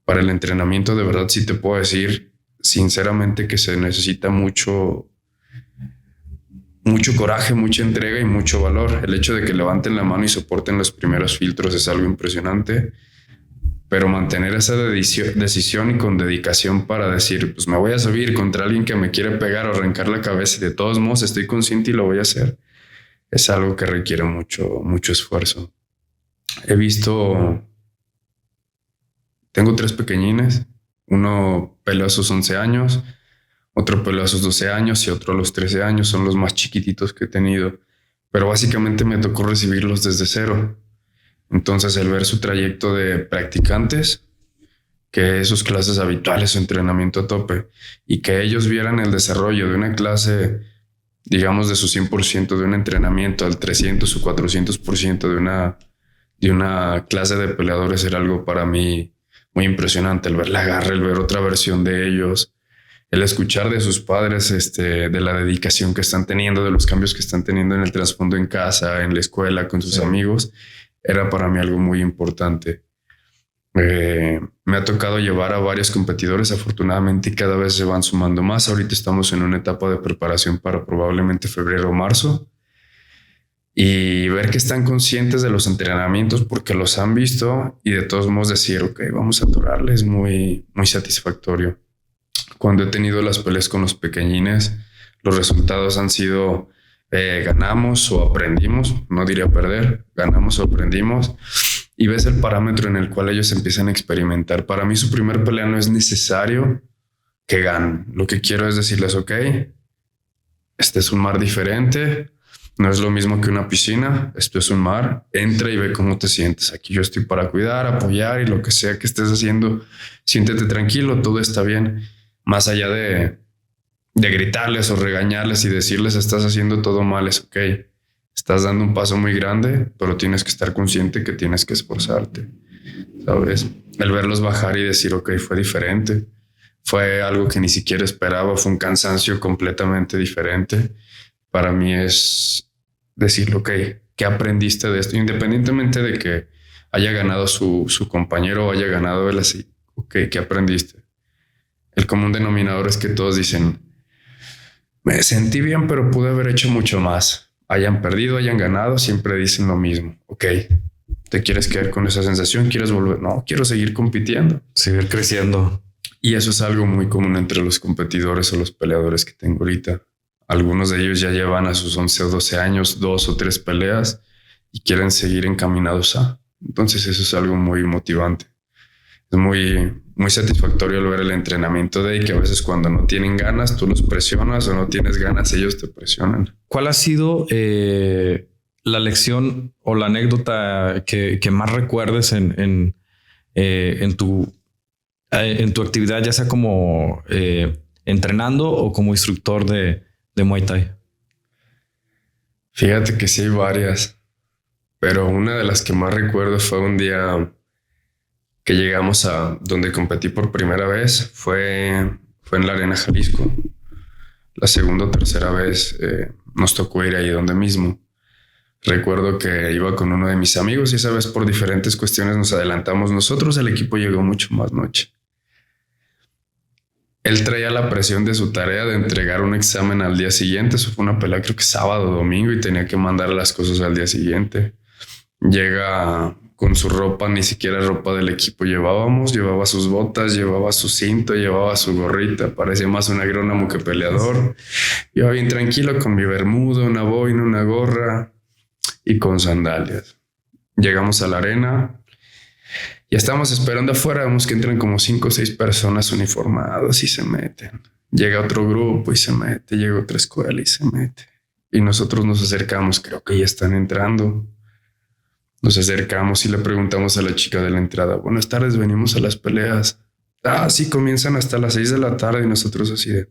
Para el entrenamiento, de verdad, sí te puedo decir sinceramente que se necesita mucho coraje, mucha entrega y mucho valor. El hecho de que levanten la mano y soporten los primeros filtros es algo impresionante, pero mantener esa decisión y con dedicación para decir, pues me voy a subir contra alguien que me quiere pegar o arrancar la cabeza, y de todos modos estoy consciente y lo voy a hacer, es algo que requiere mucho esfuerzo. Tengo 3 pequeñines, uno peleó a sus 11 años, otro peleó a sus 12 años y otro a los 13 años. Son los más chiquititos que he tenido, pero básicamente me tocó recibirlos desde cero. Entonces, el ver su trayecto de practicantes, que sus clases habituales, su entrenamiento a tope, y que ellos vieran el desarrollo de una clase, digamos, de su 100% de un entrenamiento al 300 o 400% de una clase de peleadores, era algo para mí muy impresionante. El ver la garra, el ver otra versión de ellos, el escuchar de sus padres de la dedicación que están teniendo, de los cambios que están teniendo en el trasfondo en casa, en la escuela, con sus amigos, era para mí algo muy importante. Me ha tocado llevar a varios competidores, afortunadamente, y cada vez se van sumando más. Ahorita estamos en una etapa de preparación para probablemente febrero o marzo, y ver que están conscientes de los entrenamientos porque los han visto, y de todos modos decir, ok, vamos a atorarles, es muy satisfactorio. Cuando he tenido las peleas con los pequeñines, los resultados han sido ganamos o aprendimos, no diría perder, ganamos o aprendimos, y ves el parámetro en el cual ellos empiezan a experimentar. Para mí su primer pelea no es necesario que ganen. Lo que quiero es decirles, ok, este es un mar diferente, No es lo mismo que una piscina, esto es un mar, entra y ve cómo te sientes. Aquí yo estoy para cuidar, apoyar y lo que sea que estés haciendo, siéntete tranquilo, todo está bien. Más allá de gritarles o regañarles y decirles estás haciendo todo mal, es ok. Estás dando un paso muy grande, pero tienes que estar consciente que tienes que esforzarte, ¿sabes? El verlos bajar y decir, ok, fue diferente. Fue algo que ni siquiera esperaba, fue un cansancio completamente diferente. Para mí es decir, ok, ¿qué aprendiste de esto? Independientemente de que haya ganado su compañero o haya ganado él así, ok, ¿qué aprendiste? El común denominador es que todos dicen, me sentí bien, pero pude haber hecho mucho más. Hayan perdido, hayan ganado, siempre dicen lo mismo. Ok, ¿te quieres quedar con esa sensación? ¿Quieres volver? No, quiero seguir compitiendo. Seguir creciendo. Y eso es algo muy común entre los competidores o los peleadores que tengo ahorita. Algunos de ellos ya llevan a sus 11 o 12 años, 2 o 3 peleas y quieren seguir encaminados a. Entonces eso es algo muy motivante. Es muy satisfactorio el ver el entrenamiento de que a veces cuando no tienen ganas, tú los presionas o no tienes ganas, ellos te presionan. ¿Cuál ha sido la lección o la anécdota que más recuerdes en tu actividad, ya sea como entrenando o como instructor de Muay Thai? Fíjate que sí hay varias, pero una de las que más recuerdo fue un día que llegamos a donde competí por primera vez. Fue en la Arena Jalisco. La segunda o tercera vez nos tocó ir ahí donde mismo. Recuerdo que iba con uno de mis amigos y esa vez por diferentes cuestiones nos adelantamos nosotros. El equipo llegó mucho más noche. Él traía la presión de su tarea de entregar un examen al día siguiente. Eso fue una pelea creo que sábado o domingo y tenía que mandar las cosas al día siguiente. Llega con su ropa, ni siquiera ropa del equipo llevaba sus botas, llevaba su cinto, llevaba su gorrita, parecía más un agrónomo que peleador. Yo bien tranquilo con mi bermuda, una boina, una gorra y con sandalias. Llegamos a la arena y estamos esperando afuera, vemos que entran como 5 o 6 personas uniformadas y se meten. Llega otro grupo y se mete, llega otra escuela y se mete. Y nosotros nos acercamos, creo que ya están entrando. Nos acercamos y le preguntamos a la chica de la entrada, buenas tardes, venimos a las peleas. Ah, sí, comienzan hasta las 6 de la tarde y nosotros así de,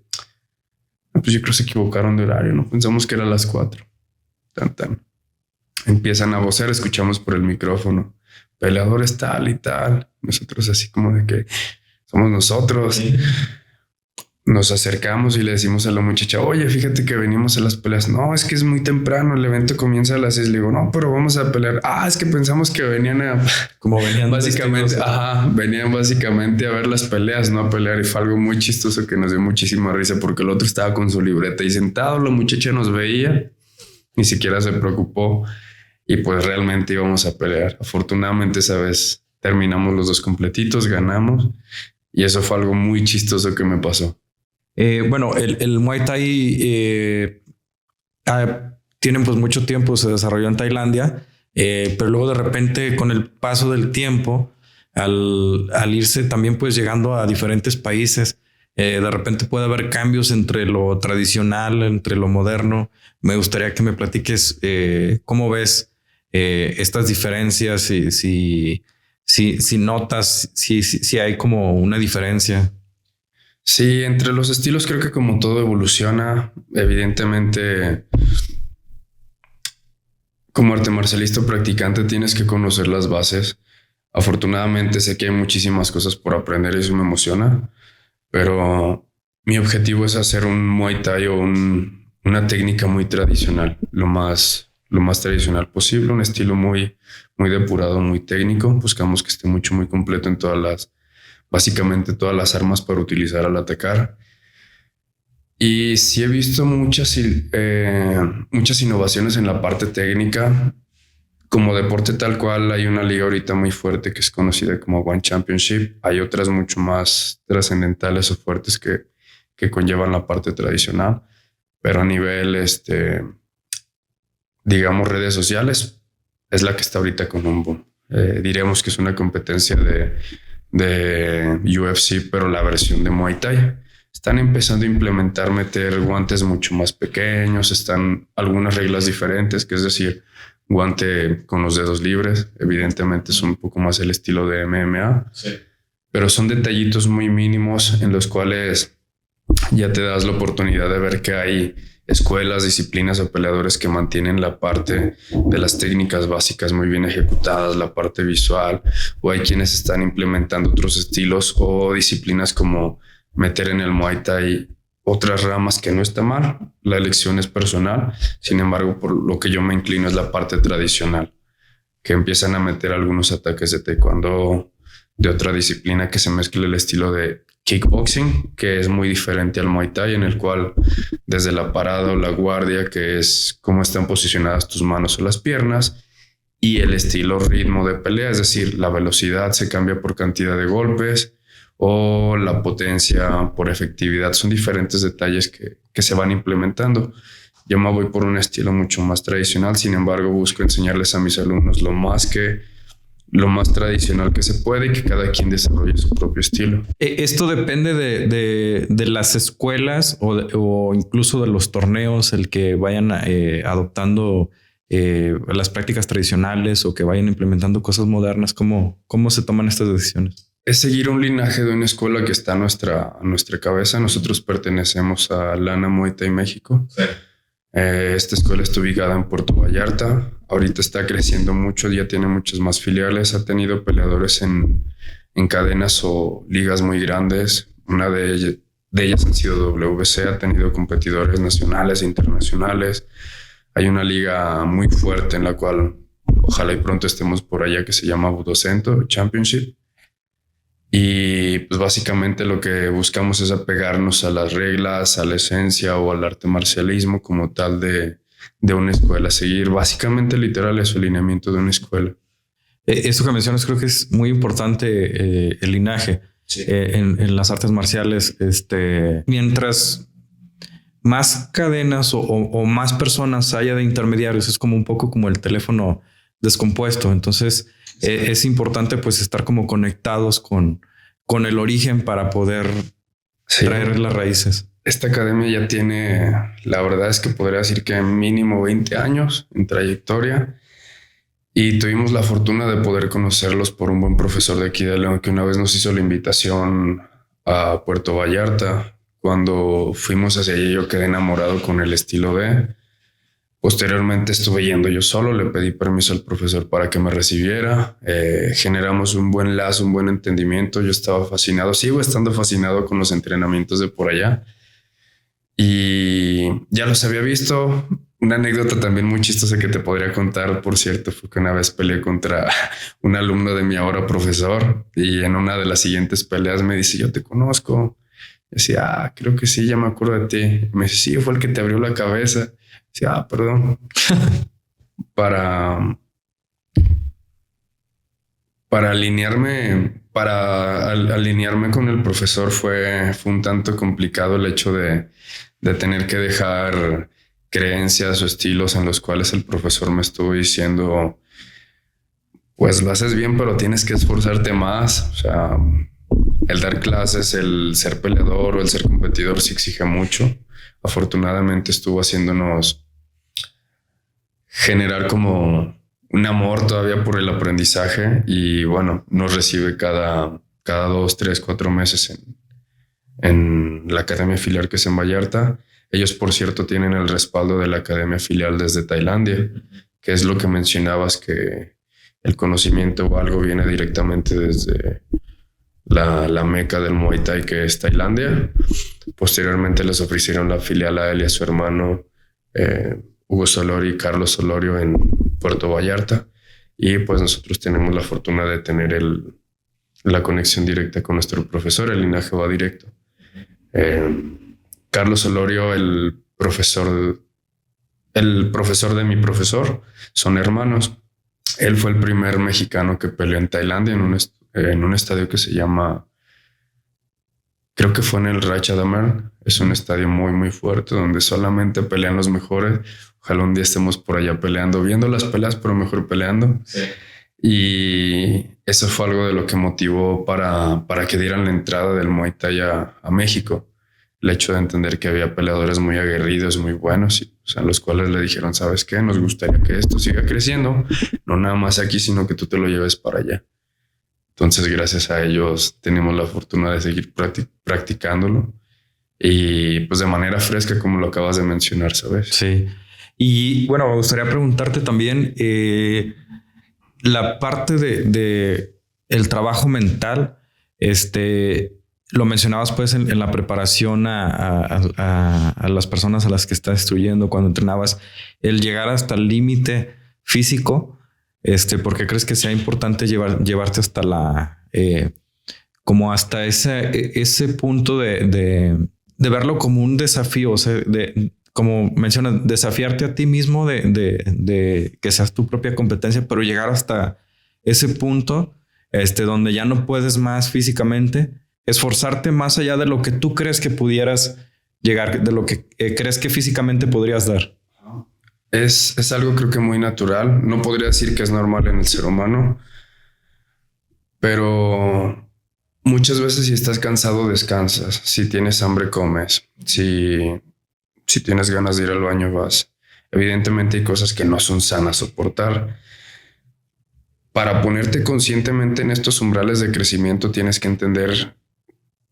pues yo creo que se equivocaron de horario, no pensamos que era a las 4. Tan. Empiezan a vocear, escuchamos por el micrófono, peleadores tal y tal. Nosotros así como de que somos nosotros. Sí. Nos acercamos y le decimos a la muchacha, oye, fíjate que venimos a las peleas. No, es que es muy temprano, el evento comienza a las 6. Le digo, no, pero vamos a pelear. Ah, es que pensamos que venían a... Como venían básicamente, venían básicamente a ver las peleas, no a pelear. Y fue algo muy chistoso que nos dio muchísima risa porque el otro estaba con su libreta y sentado, la muchacha nos veía, ni siquiera se preocupó y pues realmente íbamos a pelear. Afortunadamente esa vez terminamos los 2 completitos, ganamos y eso fue algo muy chistoso que me pasó. Bueno, el Muay Thai tiene pues mucho tiempo, se desarrolló en Tailandia, pero luego de repente con el paso del tiempo, al irse también pues llegando a diferentes países, de repente puede haber cambios entre lo tradicional, entre lo moderno. Me gustaría que me platiques cómo ves estas diferencias, si notas, si hay como una diferencia. Sí, entre los estilos creo que como todo evoluciona, evidentemente como arte marcialista practicante tienes que conocer las bases. Afortunadamente sé que hay muchísimas cosas por aprender y eso me emociona, pero mi objetivo es hacer un Muay Thai o una técnica muy tradicional, lo más tradicional posible, un estilo muy depurado, muy técnico. Buscamos que esté muy completo en básicamente todas las armas para utilizar al atacar. Y sí he visto muchas innovaciones en la parte técnica. Como deporte tal cual, hay una liga ahorita muy fuerte que es conocida como One Championship. Hay otras mucho más trascendentales o fuertes que conllevan la parte tradicional. Pero a nivel, digamos, redes sociales, es la que está ahorita con un boom. Diremos que es una competencia de UFC, pero la versión de Muay Thai. están empezando a meter guantes mucho más pequeños, están algunas reglas diferentes, que es decir, guante con los dedos libres, evidentemente es un poco más el estilo de MMA, sí. Pero son detallitos muy mínimos en los cuales ya te das la oportunidad de ver que hay escuelas, disciplinas o peleadores que mantienen la parte de las técnicas básicas muy bien ejecutadas, la parte visual, o hay quienes están implementando otros estilos o disciplinas como meter en el Muay Thai otras ramas, que no está mal, la elección es personal. Sin embargo, por lo que yo me inclino es la parte tradicional, que empiezan a meter algunos ataques de taekwondo de otra disciplina, que se mezcla el estilo de kickboxing, que es muy diferente al Muay Thai, en el cual desde la parada o la guardia, que es cómo están posicionadas tus manos o las piernas, y el estilo ritmo de pelea, es decir, la velocidad se cambia por cantidad de golpes o la potencia por efectividad. Son diferentes detalles que se van implementando. Yo me voy por un estilo mucho más tradicional, sin embargo busco enseñarles a mis alumnos lo más tradicional que se puede y que cada quien desarrolle su propio estilo. Esto depende de las escuelas o incluso de los torneos, el que vayan adoptando las prácticas tradicionales o que vayan implementando cosas modernas. ¿Cómo se toman estas decisiones? Es seguir un linaje de una escuela que está a nuestra cabeza. Nosotros pertenecemos a Lana Muay Thai México. Sí. Esta escuela está ubicada en Puerto Vallarta. Ahorita está creciendo mucho, ya tiene muchas más filiales. Ha tenido peleadores en cadenas o ligas muy grandes. Una de ellas han sido WBC, ha tenido competidores nacionales e internacionales. Hay una liga muy fuerte en la cual ojalá y pronto estemos por allá, que se llama Budocento Championship. Y pues básicamente lo que buscamos es apegarnos a las reglas, a la esencia o al arte marcialismo como tal de una escuela. Seguir básicamente literal es el lineamiento de una escuela. Esto que mencionas creo que es muy importante, el linaje. Sí. En las artes marciales. Mientras más cadenas o más personas haya de intermediarios, es como un poco como el teléfono descompuesto. Entonces sí, es importante pues estar como conectados con el origen para poder traer las raíces. Esta academia ya tiene, la verdad es que podría decir que mínimo 20 años en trayectoria, y tuvimos la fortuna de poder conocerlos por un buen profesor de aquí de León, que una vez nos hizo la invitación a Puerto Vallarta. Cuando fuimos hacia allí yo quedé enamorado con el estilo de... Posteriormente estuve yendo yo solo, le pedí permiso al profesor para que me recibiera. Generamos un buen lazo, un buen entendimiento. Yo estaba fascinado, sigo estando fascinado con los entrenamientos de por allá. Y ya los había visto. Una anécdota también muy chistosa que te podría contar, por cierto, fue que una vez peleé contra un alumno de mi ahora profesor, y en una de las siguientes peleas me dice: yo te conozco. Yo decía: creo que sí, ya me acuerdo de ti. Me dice: sí, fue el que te abrió la cabeza. Sí, perdón. Para alinearme con el profesor fue un tanto complicado el hecho de tener que dejar creencias o estilos en los cuales el profesor me estuvo diciendo: pues lo haces bien, pero tienes que esforzarte más. O sea, el dar clases, el ser peleador o el ser competidor sí exige mucho. Afortunadamente estuvo haciéndonos generar como un amor todavía por el aprendizaje, y bueno, nos recibe cada 2, 3, 4 meses en la academia filial que es en Vallarta. Ellos, por cierto, tienen el respaldo de la academia filial desde Tailandia, que es lo que mencionabas, que el conocimiento o algo viene directamente desde la meca del Muay Thai, que es Tailandia. Posteriormente les ofrecieron la filial a él y a su hermano Hugo Solorio y Carlos Solorio en Puerto Vallarta, y pues nosotros tenemos la fortuna de tener la conexión directa con nuestro profesor. El linaje va directo. Carlos Solorio, el profesor de mi profesor, son hermanos. Él fue el primer mexicano que peleó en Tailandia en un estadio que se llama, creo que fue en el Ratchadamer. Es un estadio muy, muy fuerte donde solamente pelean los mejores. Ojalá un día estemos por allá peleando, viendo las peleas, pero mejor peleando. Sí. Y eso fue algo de lo que motivó para que dieran la entrada del Muay Thai a México. el hecho de entender que había peleadores muy aguerridos, muy buenos, y, a los cuales le dijeron, ¿sabes qué? Nos gustaría que esto siga creciendo, no nada más aquí, sino que tú te lo lleves para allá. Entonces, gracias a ellos tenemos la fortuna de seguir practicándolo y pues de manera fresca, como lo acabas de mencionar, ¿sabes? Sí. Y bueno, me gustaría preguntarte también la parte de el trabajo mental. Lo mencionabas pues en la preparación a las personas a las que estás instruyendo cuando entrenabas, el llegar hasta el límite físico. ¿Por qué crees que sea importante llevarte hasta como hasta ese punto de verlo como un desafío? O sea, como mencionas, desafiarte a ti mismo de que seas tu propia competencia, pero llegar hasta ese punto, donde ya no puedes más físicamente, esforzarte más allá de lo que tú crees que pudieras llegar, de lo que crees que físicamente podrías dar. Es algo creo que muy natural. No podría decir que es normal en el ser humano, pero muchas veces si estás cansado, descansas. Si tienes hambre, comes. Si tienes ganas de ir al baño, vas. Evidentemente hay cosas que no son sanas soportar. Para ponerte conscientemente en estos umbrales de crecimiento, tienes que entender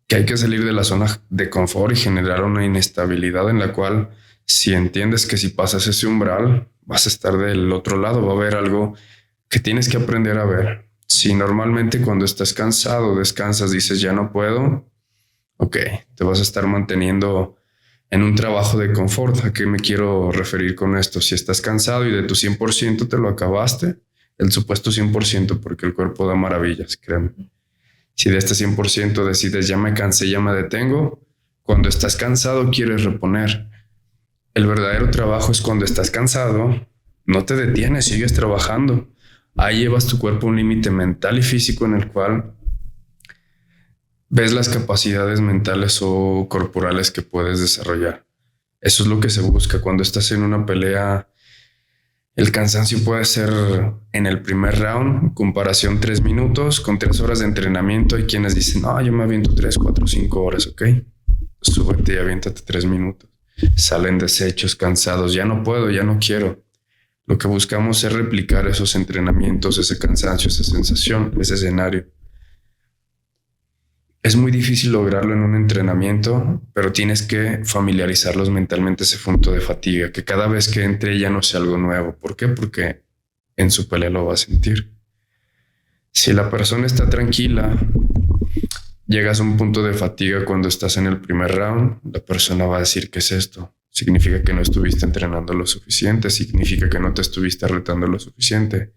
que hay que salir de la zona de confort y generar una inestabilidad en la cual, si entiendes que si pasas ese umbral, vas a estar del otro lado, va a haber algo que tienes que aprender a ver. Si normalmente cuando estás cansado, descansas, dices ya no puedo, ok, te vas a estar manteniendo en un trabajo de confort. ¿A qué me quiero referir con esto? Si estás cansado y de tu 100% te lo acabaste, el supuesto 100%, porque el cuerpo da maravillas, créeme. Si de este 100% decides ya me cansé, ya me detengo, cuando estás cansado quieres reponer. El verdadero trabajo es cuando estás cansado, no te detienes, sigues trabajando. Ahí llevas tu cuerpo a un límite mental y físico en el cual ves las capacidades mentales o corporales que puedes desarrollar. Eso es lo que se busca cuando estás en una pelea. El cansancio puede ser en el primer round, comparación 3 minutos con 3 horas de entrenamiento. Hay quienes dicen, no, yo me aviento 3, 4, 5 horas, ok. Súbete y aviéntate 3 minutos. Salen deshechos, cansados, ya no puedo, ya no quiero. Lo que buscamos es replicar esos entrenamientos, ese cansancio, esa sensación, ese escenario. Es muy difícil lograrlo en un entrenamiento, pero tienes que familiarizarlos mentalmente ese punto de fatiga, que cada vez que entre ya no sea algo nuevo. ¿Por qué? Porque en su pelea lo va a sentir. Si la persona está tranquila, llegas a un punto de fatiga cuando estás en el primer round, la persona va a decir, ¿qué es esto? Significa que no estuviste entrenando lo suficiente, significa que no te estuviste retando lo suficiente.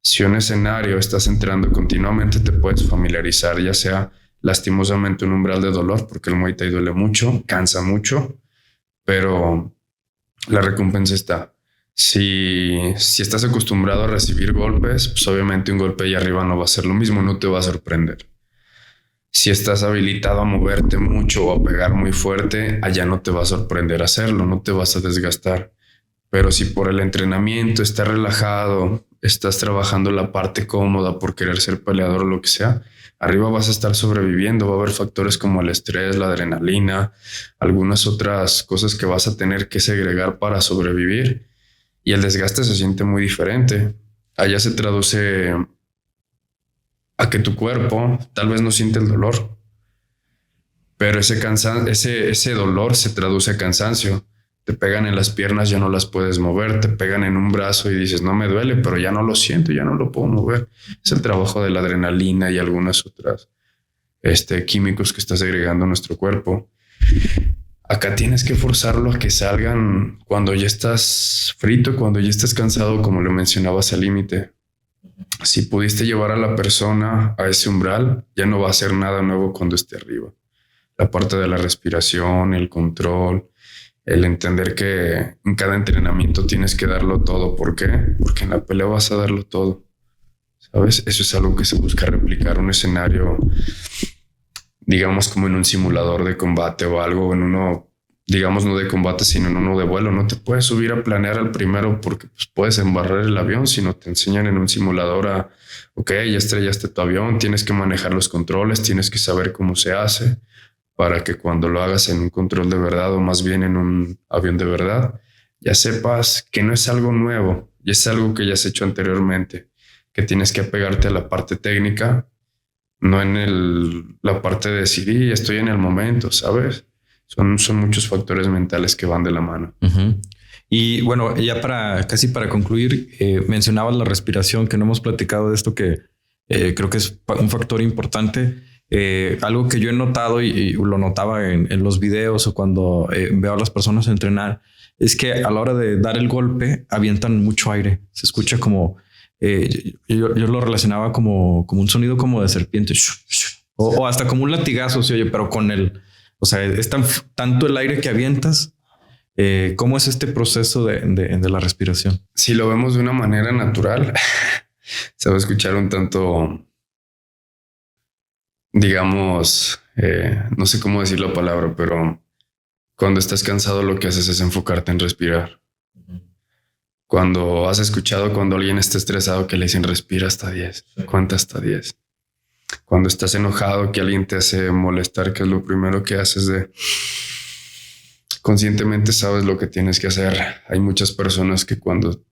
Si un escenario estás entrenando continuamente, te puedes familiarizar, ya sea lastimosamente un umbral de dolor, porque el Muay Thai duele mucho, cansa mucho, pero la recompensa está. Si estás acostumbrado a recibir golpes, pues obviamente un golpe ahí arriba no va a ser lo mismo, no te va a sorprender. Si estás habilitado a moverte mucho o a pegar muy fuerte, allá no te va a sorprender hacerlo, no te vas a desgastar. Pero si por el entrenamiento estás relajado, estás trabajando la parte cómoda por querer ser peleador o lo que sea, arriba vas a estar sobreviviendo. Va a haber factores como el estrés, la adrenalina, algunas otras cosas que vas a tener que segregar para sobrevivir. Y el desgaste se siente muy diferente. Allá se traduce a que tu cuerpo tal vez no siente el dolor, pero ese dolor se traduce a cansancio. Te pegan en las piernas, ya no las puedes mover, te pegan en un brazo y dices, no me duele, pero ya no lo siento, ya no lo puedo mover. Es el trabajo de la adrenalina y algunas otras químicos que está segregando nuestro cuerpo. Acá tienes que forzarlo a que salgan cuando ya estás frito, cuando ya estás cansado, como lo mencionabas al límite. Si pudiste llevar a la persona a ese umbral, ya no va a hacer nada nuevo cuando esté arriba. La parte de la respiración, el control, el entender que en cada entrenamiento tienes que darlo todo. ¿Por qué? Porque en la pelea vas a darlo todo. ¿Sabes? Eso es algo que se busca replicar, un escenario, digamos, como en un simulador de combate o algo, en uno, digamos, no de combate, sino en uno de vuelo. No te puedes subir a planear al primero porque pues, puedes embarrar el avión, sino te enseñan en un simulador a, ok, ya estrellaste tu avión, tienes que manejar los controles, tienes que saber cómo se hace. para que cuando lo hagas en un control de verdad o más bien en un avión de verdad, ya sepas que no es algo nuevo y es algo que ya has hecho anteriormente, que tienes que apegarte a la parte técnica, no en la parte de decir, y estoy en el momento, ¿sabes? Son muchos factores mentales que van de la mano. Uh-huh. Y bueno, ya casi para concluir, mencionabas la respiración, que no hemos platicado de esto, que creo que es un factor importante. Algo que yo he notado y lo notaba en los videos o cuando veo a las personas entrenar, es que a la hora de dar el golpe avientan mucho aire. Se escucha como, yo lo relacionaba como un sonido como de serpiente, o hasta como un latigazo, se oye, pero o sea, es tanto el aire que avientas. ¿Cómo es este proceso de la respiración? Si lo vemos de una manera natural, se va a escuchar un tanto, digamos, no sé cómo decir la palabra, pero cuando estás cansado lo que haces es enfocarte en respirar. Cuando has escuchado cuando alguien está estresado que le dicen respira hasta 10, cuenta hasta 10. Cuando estás enojado que alguien te hace molestar, que es lo primero que haces conscientemente sabes lo que tienes que hacer. Hay muchas personas que cuando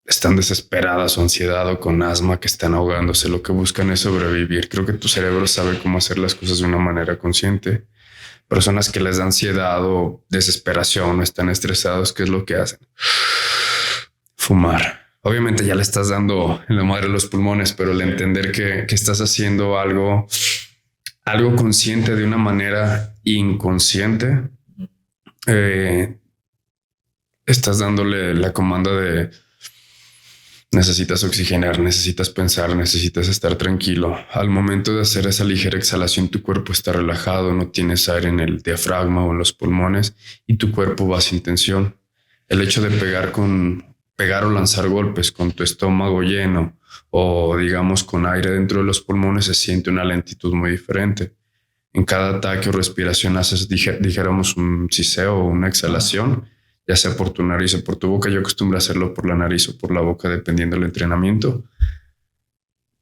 están desesperadas o ansiedad o con asma que están ahogándose, lo que buscan es sobrevivir. Creo que tu cerebro sabe cómo hacer las cosas de una manera consciente. Personas que les da ansiedad o desesperación o están estresados, ¿qué es lo que hacen? Fumar. Obviamente ya le estás dando en la madre de los pulmones, pero el entender que estás haciendo algo consciente de una manera inconsciente, estás dándole la comanda de necesitas oxigenar, necesitas pensar, necesitas estar tranquilo. Al momento de hacer esa ligera exhalación, tu cuerpo está relajado, no tienes aire en el diafragma o en los pulmones y tu cuerpo va sin tensión. El hecho de pegar o lanzar golpes con tu estómago lleno o digamos con aire dentro de los pulmones se siente una lentitud muy diferente. En cada ataque o respiración haces, dijéramos, un siseo o una exhalación, ya sea por tu nariz o por tu boca. Yo acostumbro a hacerlo por la nariz o por la boca, dependiendo del entrenamiento.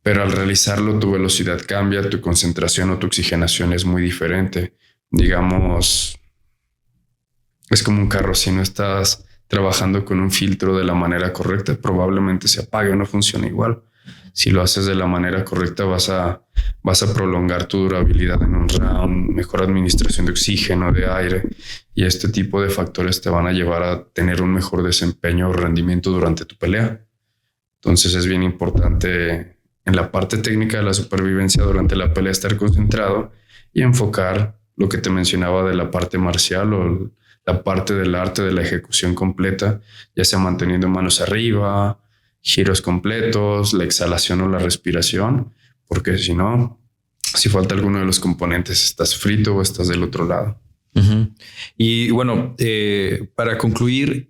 Pero al realizarlo, tu velocidad cambia, tu concentración o tu oxigenación es muy diferente. Digamos, es como un carro. Si no estás trabajando con un filtro de la manera correcta, probablemente se apague o no funcione igual. Si lo haces de la manera correcta, vas a prolongar tu durabilidad en un round, mejor administración de oxígeno, de aire, y este tipo de factores te van a llevar a tener un mejor desempeño o rendimiento durante tu pelea. Entonces es bien importante en la parte técnica de la supervivencia durante la pelea estar concentrado y enfocar lo que te mencionaba de la parte marcial o la parte del arte de la ejecución completa, ya sea manteniendo manos arriba, giros completos, la exhalación o la respiración, porque si no, si falta alguno de los componentes, estás frito o estás del otro lado. Uh-huh. Y bueno, para concluir,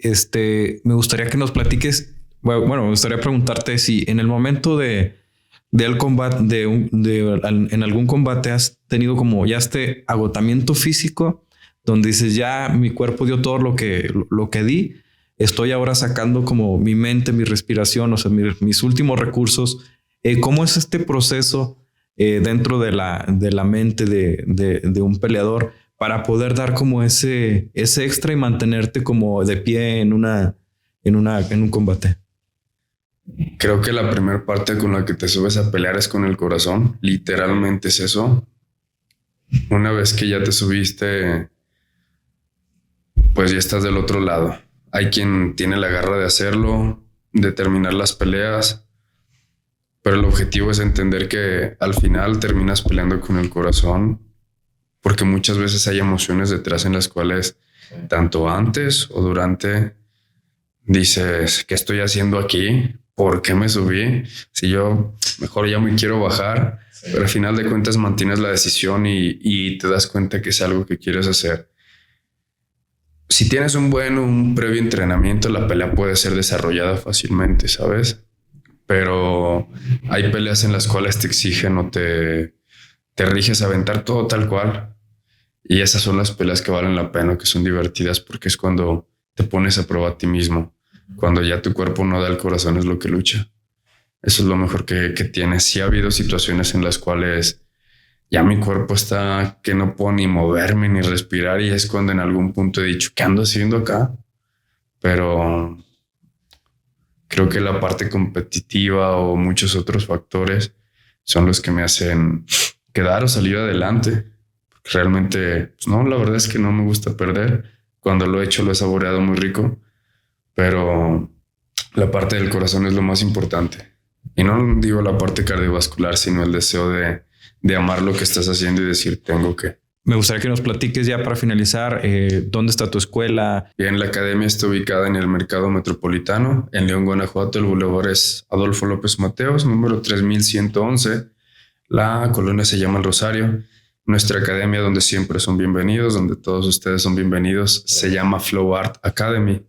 me gustaría que nos platiques, bueno, me gustaría preguntarte si en el momento del combate, en algún combate has tenido como ya este agotamiento físico, donde dices ya mi cuerpo dio todo lo que di. Estoy ahora sacando como mi mente, mi respiración, o sea, mis últimos recursos. ¿Cómo es este proceso dentro de la mente de un peleador para poder dar como ese extra y mantenerte como de pie en un combate? Creo que la primera parte con la que te subes a pelear es con el corazón. Literalmente es eso. Una vez que ya te subiste, pues ya estás del otro lado. Hay quien tiene la garra de hacerlo, de terminar las peleas, pero el objetivo es entender que al final terminas peleando con el corazón, porque muchas veces hay emociones detrás en las cuales tanto antes o durante dices, ¿qué estoy haciendo aquí? ¿Por qué me subí? Si yo mejor ya me quiero bajar, sí. Pero al final de cuentas mantienes la decisión y te das cuenta que es algo que quieres hacer. Si tienes un previo entrenamiento, la pelea puede ser desarrollada fácilmente, ¿sabes? Pero hay peleas en las cuales te exigen o te riges a aventar todo tal cual. Y esas son las peleas que valen la pena, que son divertidas, porque es cuando te pones a prueba a ti mismo. Cuando ya tu cuerpo no da, el corazón es lo que lucha. Eso es lo mejor que tienes. Sí ha habido situaciones en las cuales ya mi cuerpo está que no puedo ni moverme ni respirar, y es cuando en algún punto he dicho, ¿qué ando haciendo acá? Pero creo que la parte competitiva o muchos otros factores son los que me hacen quedar o salir adelante. Realmente, pues no, la verdad es que no me gusta perder. Cuando lo he hecho lo he saboreado muy rico, pero la parte del corazón es lo más importante. Y no digo la parte cardiovascular, sino el deseo de amar lo que estás haciendo y decir, tengo que. Me gustaría que nos platiques ya para finalizar, ¿dónde está tu escuela? Bien, la academia está ubicada en el Mercado Metropolitano, en León, Guanajuato. El bulevar es Adolfo López Mateos, número 3111. La colonia se llama El Rosario. Nuestra academia, donde siempre son bienvenidos, donde todos ustedes son bienvenidos, se llama Flow Art Academy.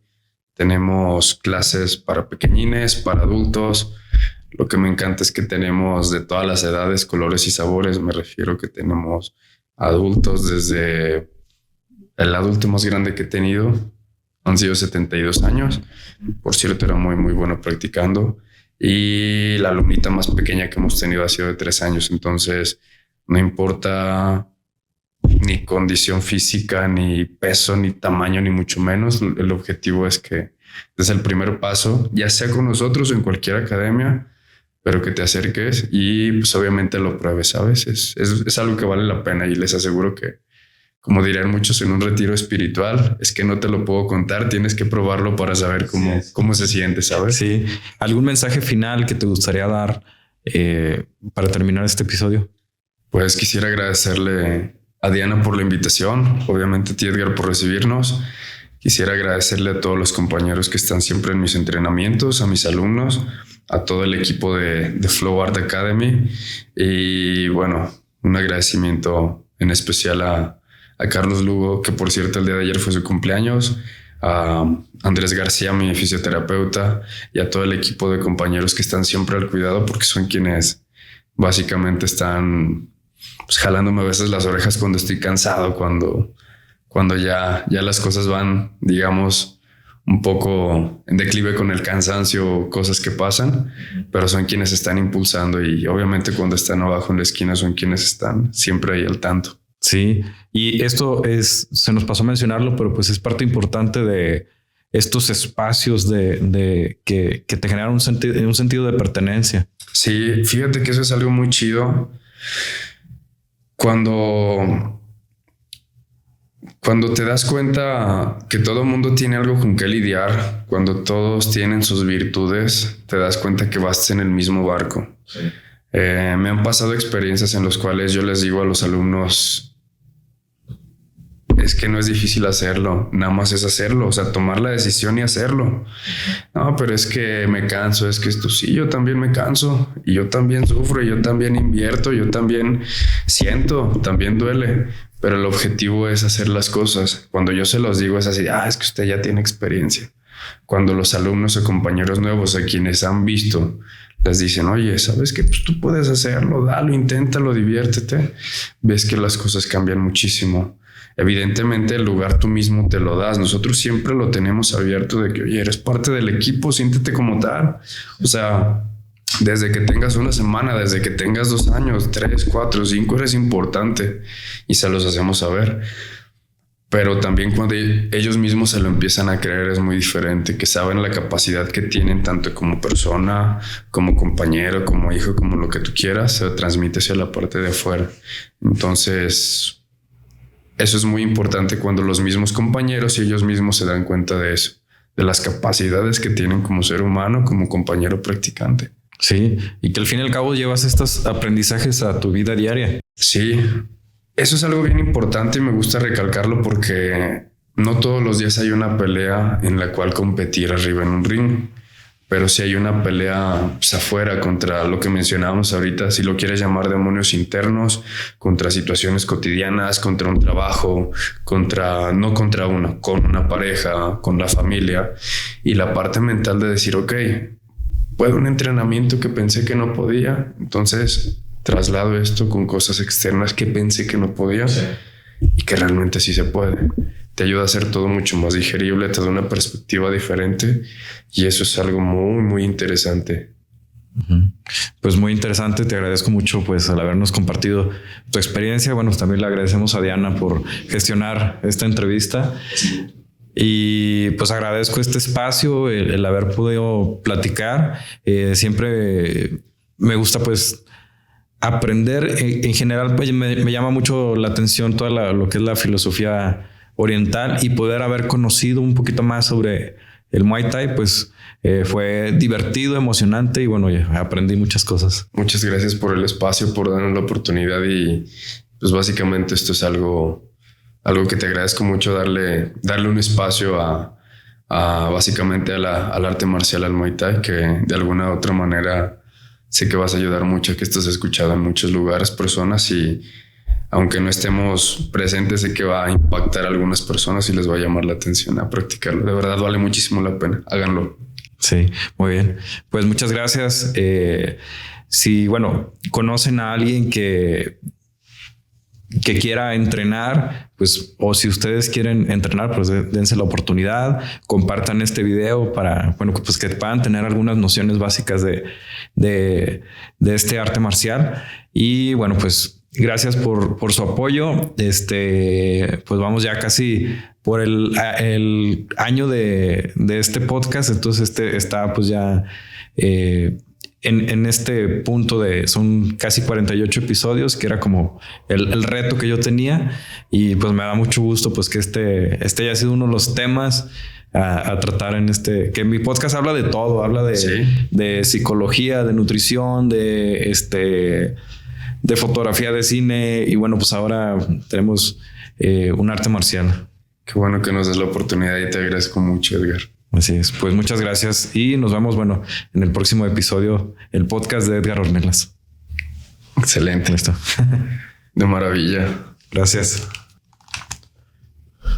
Tenemos clases para pequeñines, para adultos. Lo que me encanta es que tenemos de todas las edades, colores y sabores. Me refiero que tenemos adultos desde el adulto más grande que he tenido. Han sido 72 años. Por cierto, era muy, muy bueno practicando. Y la alumnita más pequeña que hemos tenido ha sido de 3 años. Entonces, no importa ni condición física, ni peso, ni tamaño, ni mucho menos. El objetivo es que desde el primer paso, ya sea con nosotros o en cualquier academia, pero que te acerques y pues obviamente lo pruebes, ¿sabes? Es algo que vale la pena, y les aseguro que, como dirían muchos en un retiro espiritual, es que no te lo puedo contar, tienes que probarlo para saber cómo se siente, ¿sabes? Sí. ¿Algún mensaje final que te gustaría dar para terminar este episodio? Pues quisiera agradecerle a Diana por la invitación, obviamente a ti, Edgar, por recibirnos. Quisiera agradecerle a todos los compañeros que están siempre en mis entrenamientos, a mis alumnos, a todo el equipo de Flow Art Academy, y bueno, un agradecimiento en especial a Carlos Lugo, que por cierto el día de ayer fue su cumpleaños, a Andrés García, mi fisioterapeuta, y a todo el equipo de compañeros que están siempre al cuidado, porque son quienes básicamente están pues jalándome a veces las orejas cuando estoy cansado, cuando ya las cosas van, digamos, un poco en declive con el cansancio, cosas que pasan, pero son quienes están impulsando, y obviamente cuando están abajo en la esquina son quienes están siempre ahí al tanto. Sí, y esto se nos pasó a mencionarlo, pero pues es parte importante de estos espacios que te generan un sentido de pertenencia. Sí, fíjate que eso es algo muy chido. Cuando te das cuenta que todo el mundo tiene algo con que lidiar, cuando todos tienen sus virtudes, te das cuenta que vas en el mismo barco. Sí. Me han pasado experiencias en las cuales yo les digo a los alumnos, es que no es difícil hacerlo, nada más es hacerlo, o sea, tomar la decisión y hacerlo. No, pero es que me canso, es que esto sí, yo también me canso, y yo también sufro, y yo también invierto, yo también siento, también duele, pero el objetivo es hacer las cosas. Cuando yo se los digo es así, es que usted ya tiene experiencia. Cuando los alumnos o compañeros nuevos a quienes han visto les dicen, oye, ¿sabes qué? Pues tú puedes hacerlo, dalo, inténtalo, diviértete. Ves que las cosas cambian muchísimo. Evidentemente el lugar tú mismo te lo das. Nosotros siempre lo tenemos abierto de que, oye, eres parte del equipo, siéntete como tal. O sea, desde que tengas una semana, desde que tengas 2 años, 3, 4, 5, eres importante, y se los hacemos saber. Pero también cuando ellos mismos se lo empiezan a creer es muy diferente, que saben la capacidad que tienen tanto como persona, como compañero, como hijo, como lo que tú quieras, se transmite hacia la parte de afuera. Entonces, eso es muy importante cuando los mismos compañeros y ellos mismos se dan cuenta de eso, de las capacidades que tienen como ser humano, como compañero practicante. Sí, y que al fin y al cabo llevas estos aprendizajes a tu vida diaria. Sí, eso es algo bien importante y me gusta recalcarlo porque no todos los días hay una pelea en la cual competir arriba en un ring, pero sí hay una pelea pues, afuera contra lo que mencionábamos ahorita, si lo quieres llamar demonios internos, contra situaciones cotidianas, contra un trabajo, con una pareja, con la familia, y la parte mental de decir, ok, puedo un entrenamiento que pensé que no podía, entonces traslado esto con cosas externas que pensé que no podía, sí, y que realmente sí se puede. Te ayuda a hacer todo mucho más digerible, te da una perspectiva diferente, y eso es algo muy, muy interesante. Pues muy interesante, te agradezco mucho pues al habernos compartido tu experiencia. Bueno, también le agradecemos a Diana por gestionar esta entrevista y pues agradezco este espacio, el haber podido platicar. Siempre me gusta pues aprender. En general pues me llama mucho la atención toda lo que es la filosofía oriental y poder haber conocido un poquito más sobre el Muay Thai pues fue divertido, emocionante y bueno, aprendí muchas cosas. Muchas gracias por el espacio, por darnos la oportunidad y pues básicamente esto es algo que te agradezco mucho, darle un espacio a básicamente al arte marcial, al Muay Thai, que de alguna u otra manera sé que vas a ayudar mucho, que esto se ha escuchado en muchos lugares, personas y aunque no estemos presentes, sé que va a impactar a algunas personas y les va a llamar la atención a practicarlo. De verdad vale muchísimo la pena, háganlo. Sí, muy bien. Pues muchas gracias. Si, bueno, conocen a alguien que quiera entrenar, pues, o si ustedes quieren entrenar, pues dense la oportunidad, compartan este video para, bueno, pues que puedan tener algunas nociones básicas de este arte marcial. Y bueno, pues gracias por su apoyo. Pues vamos ya casi por el año de este podcast. Entonces está pues ya en este punto son casi 48 episodios, que era como el reto que yo tenía. Y pues me da mucho gusto pues que este haya sido uno de los temas a tratar que mi podcast habla de todo, habla de psicología, de nutrición, de fotografía, de cine y bueno, pues ahora tenemos un arte marcial. Qué bueno que nos des la oportunidad y te agradezco mucho, Edgar. Así es, pues muchas gracias y nos vemos, bueno, en el próximo episodio, el podcast de Edgar Ornelas. Excelente. Listo. De maravilla. Gracias.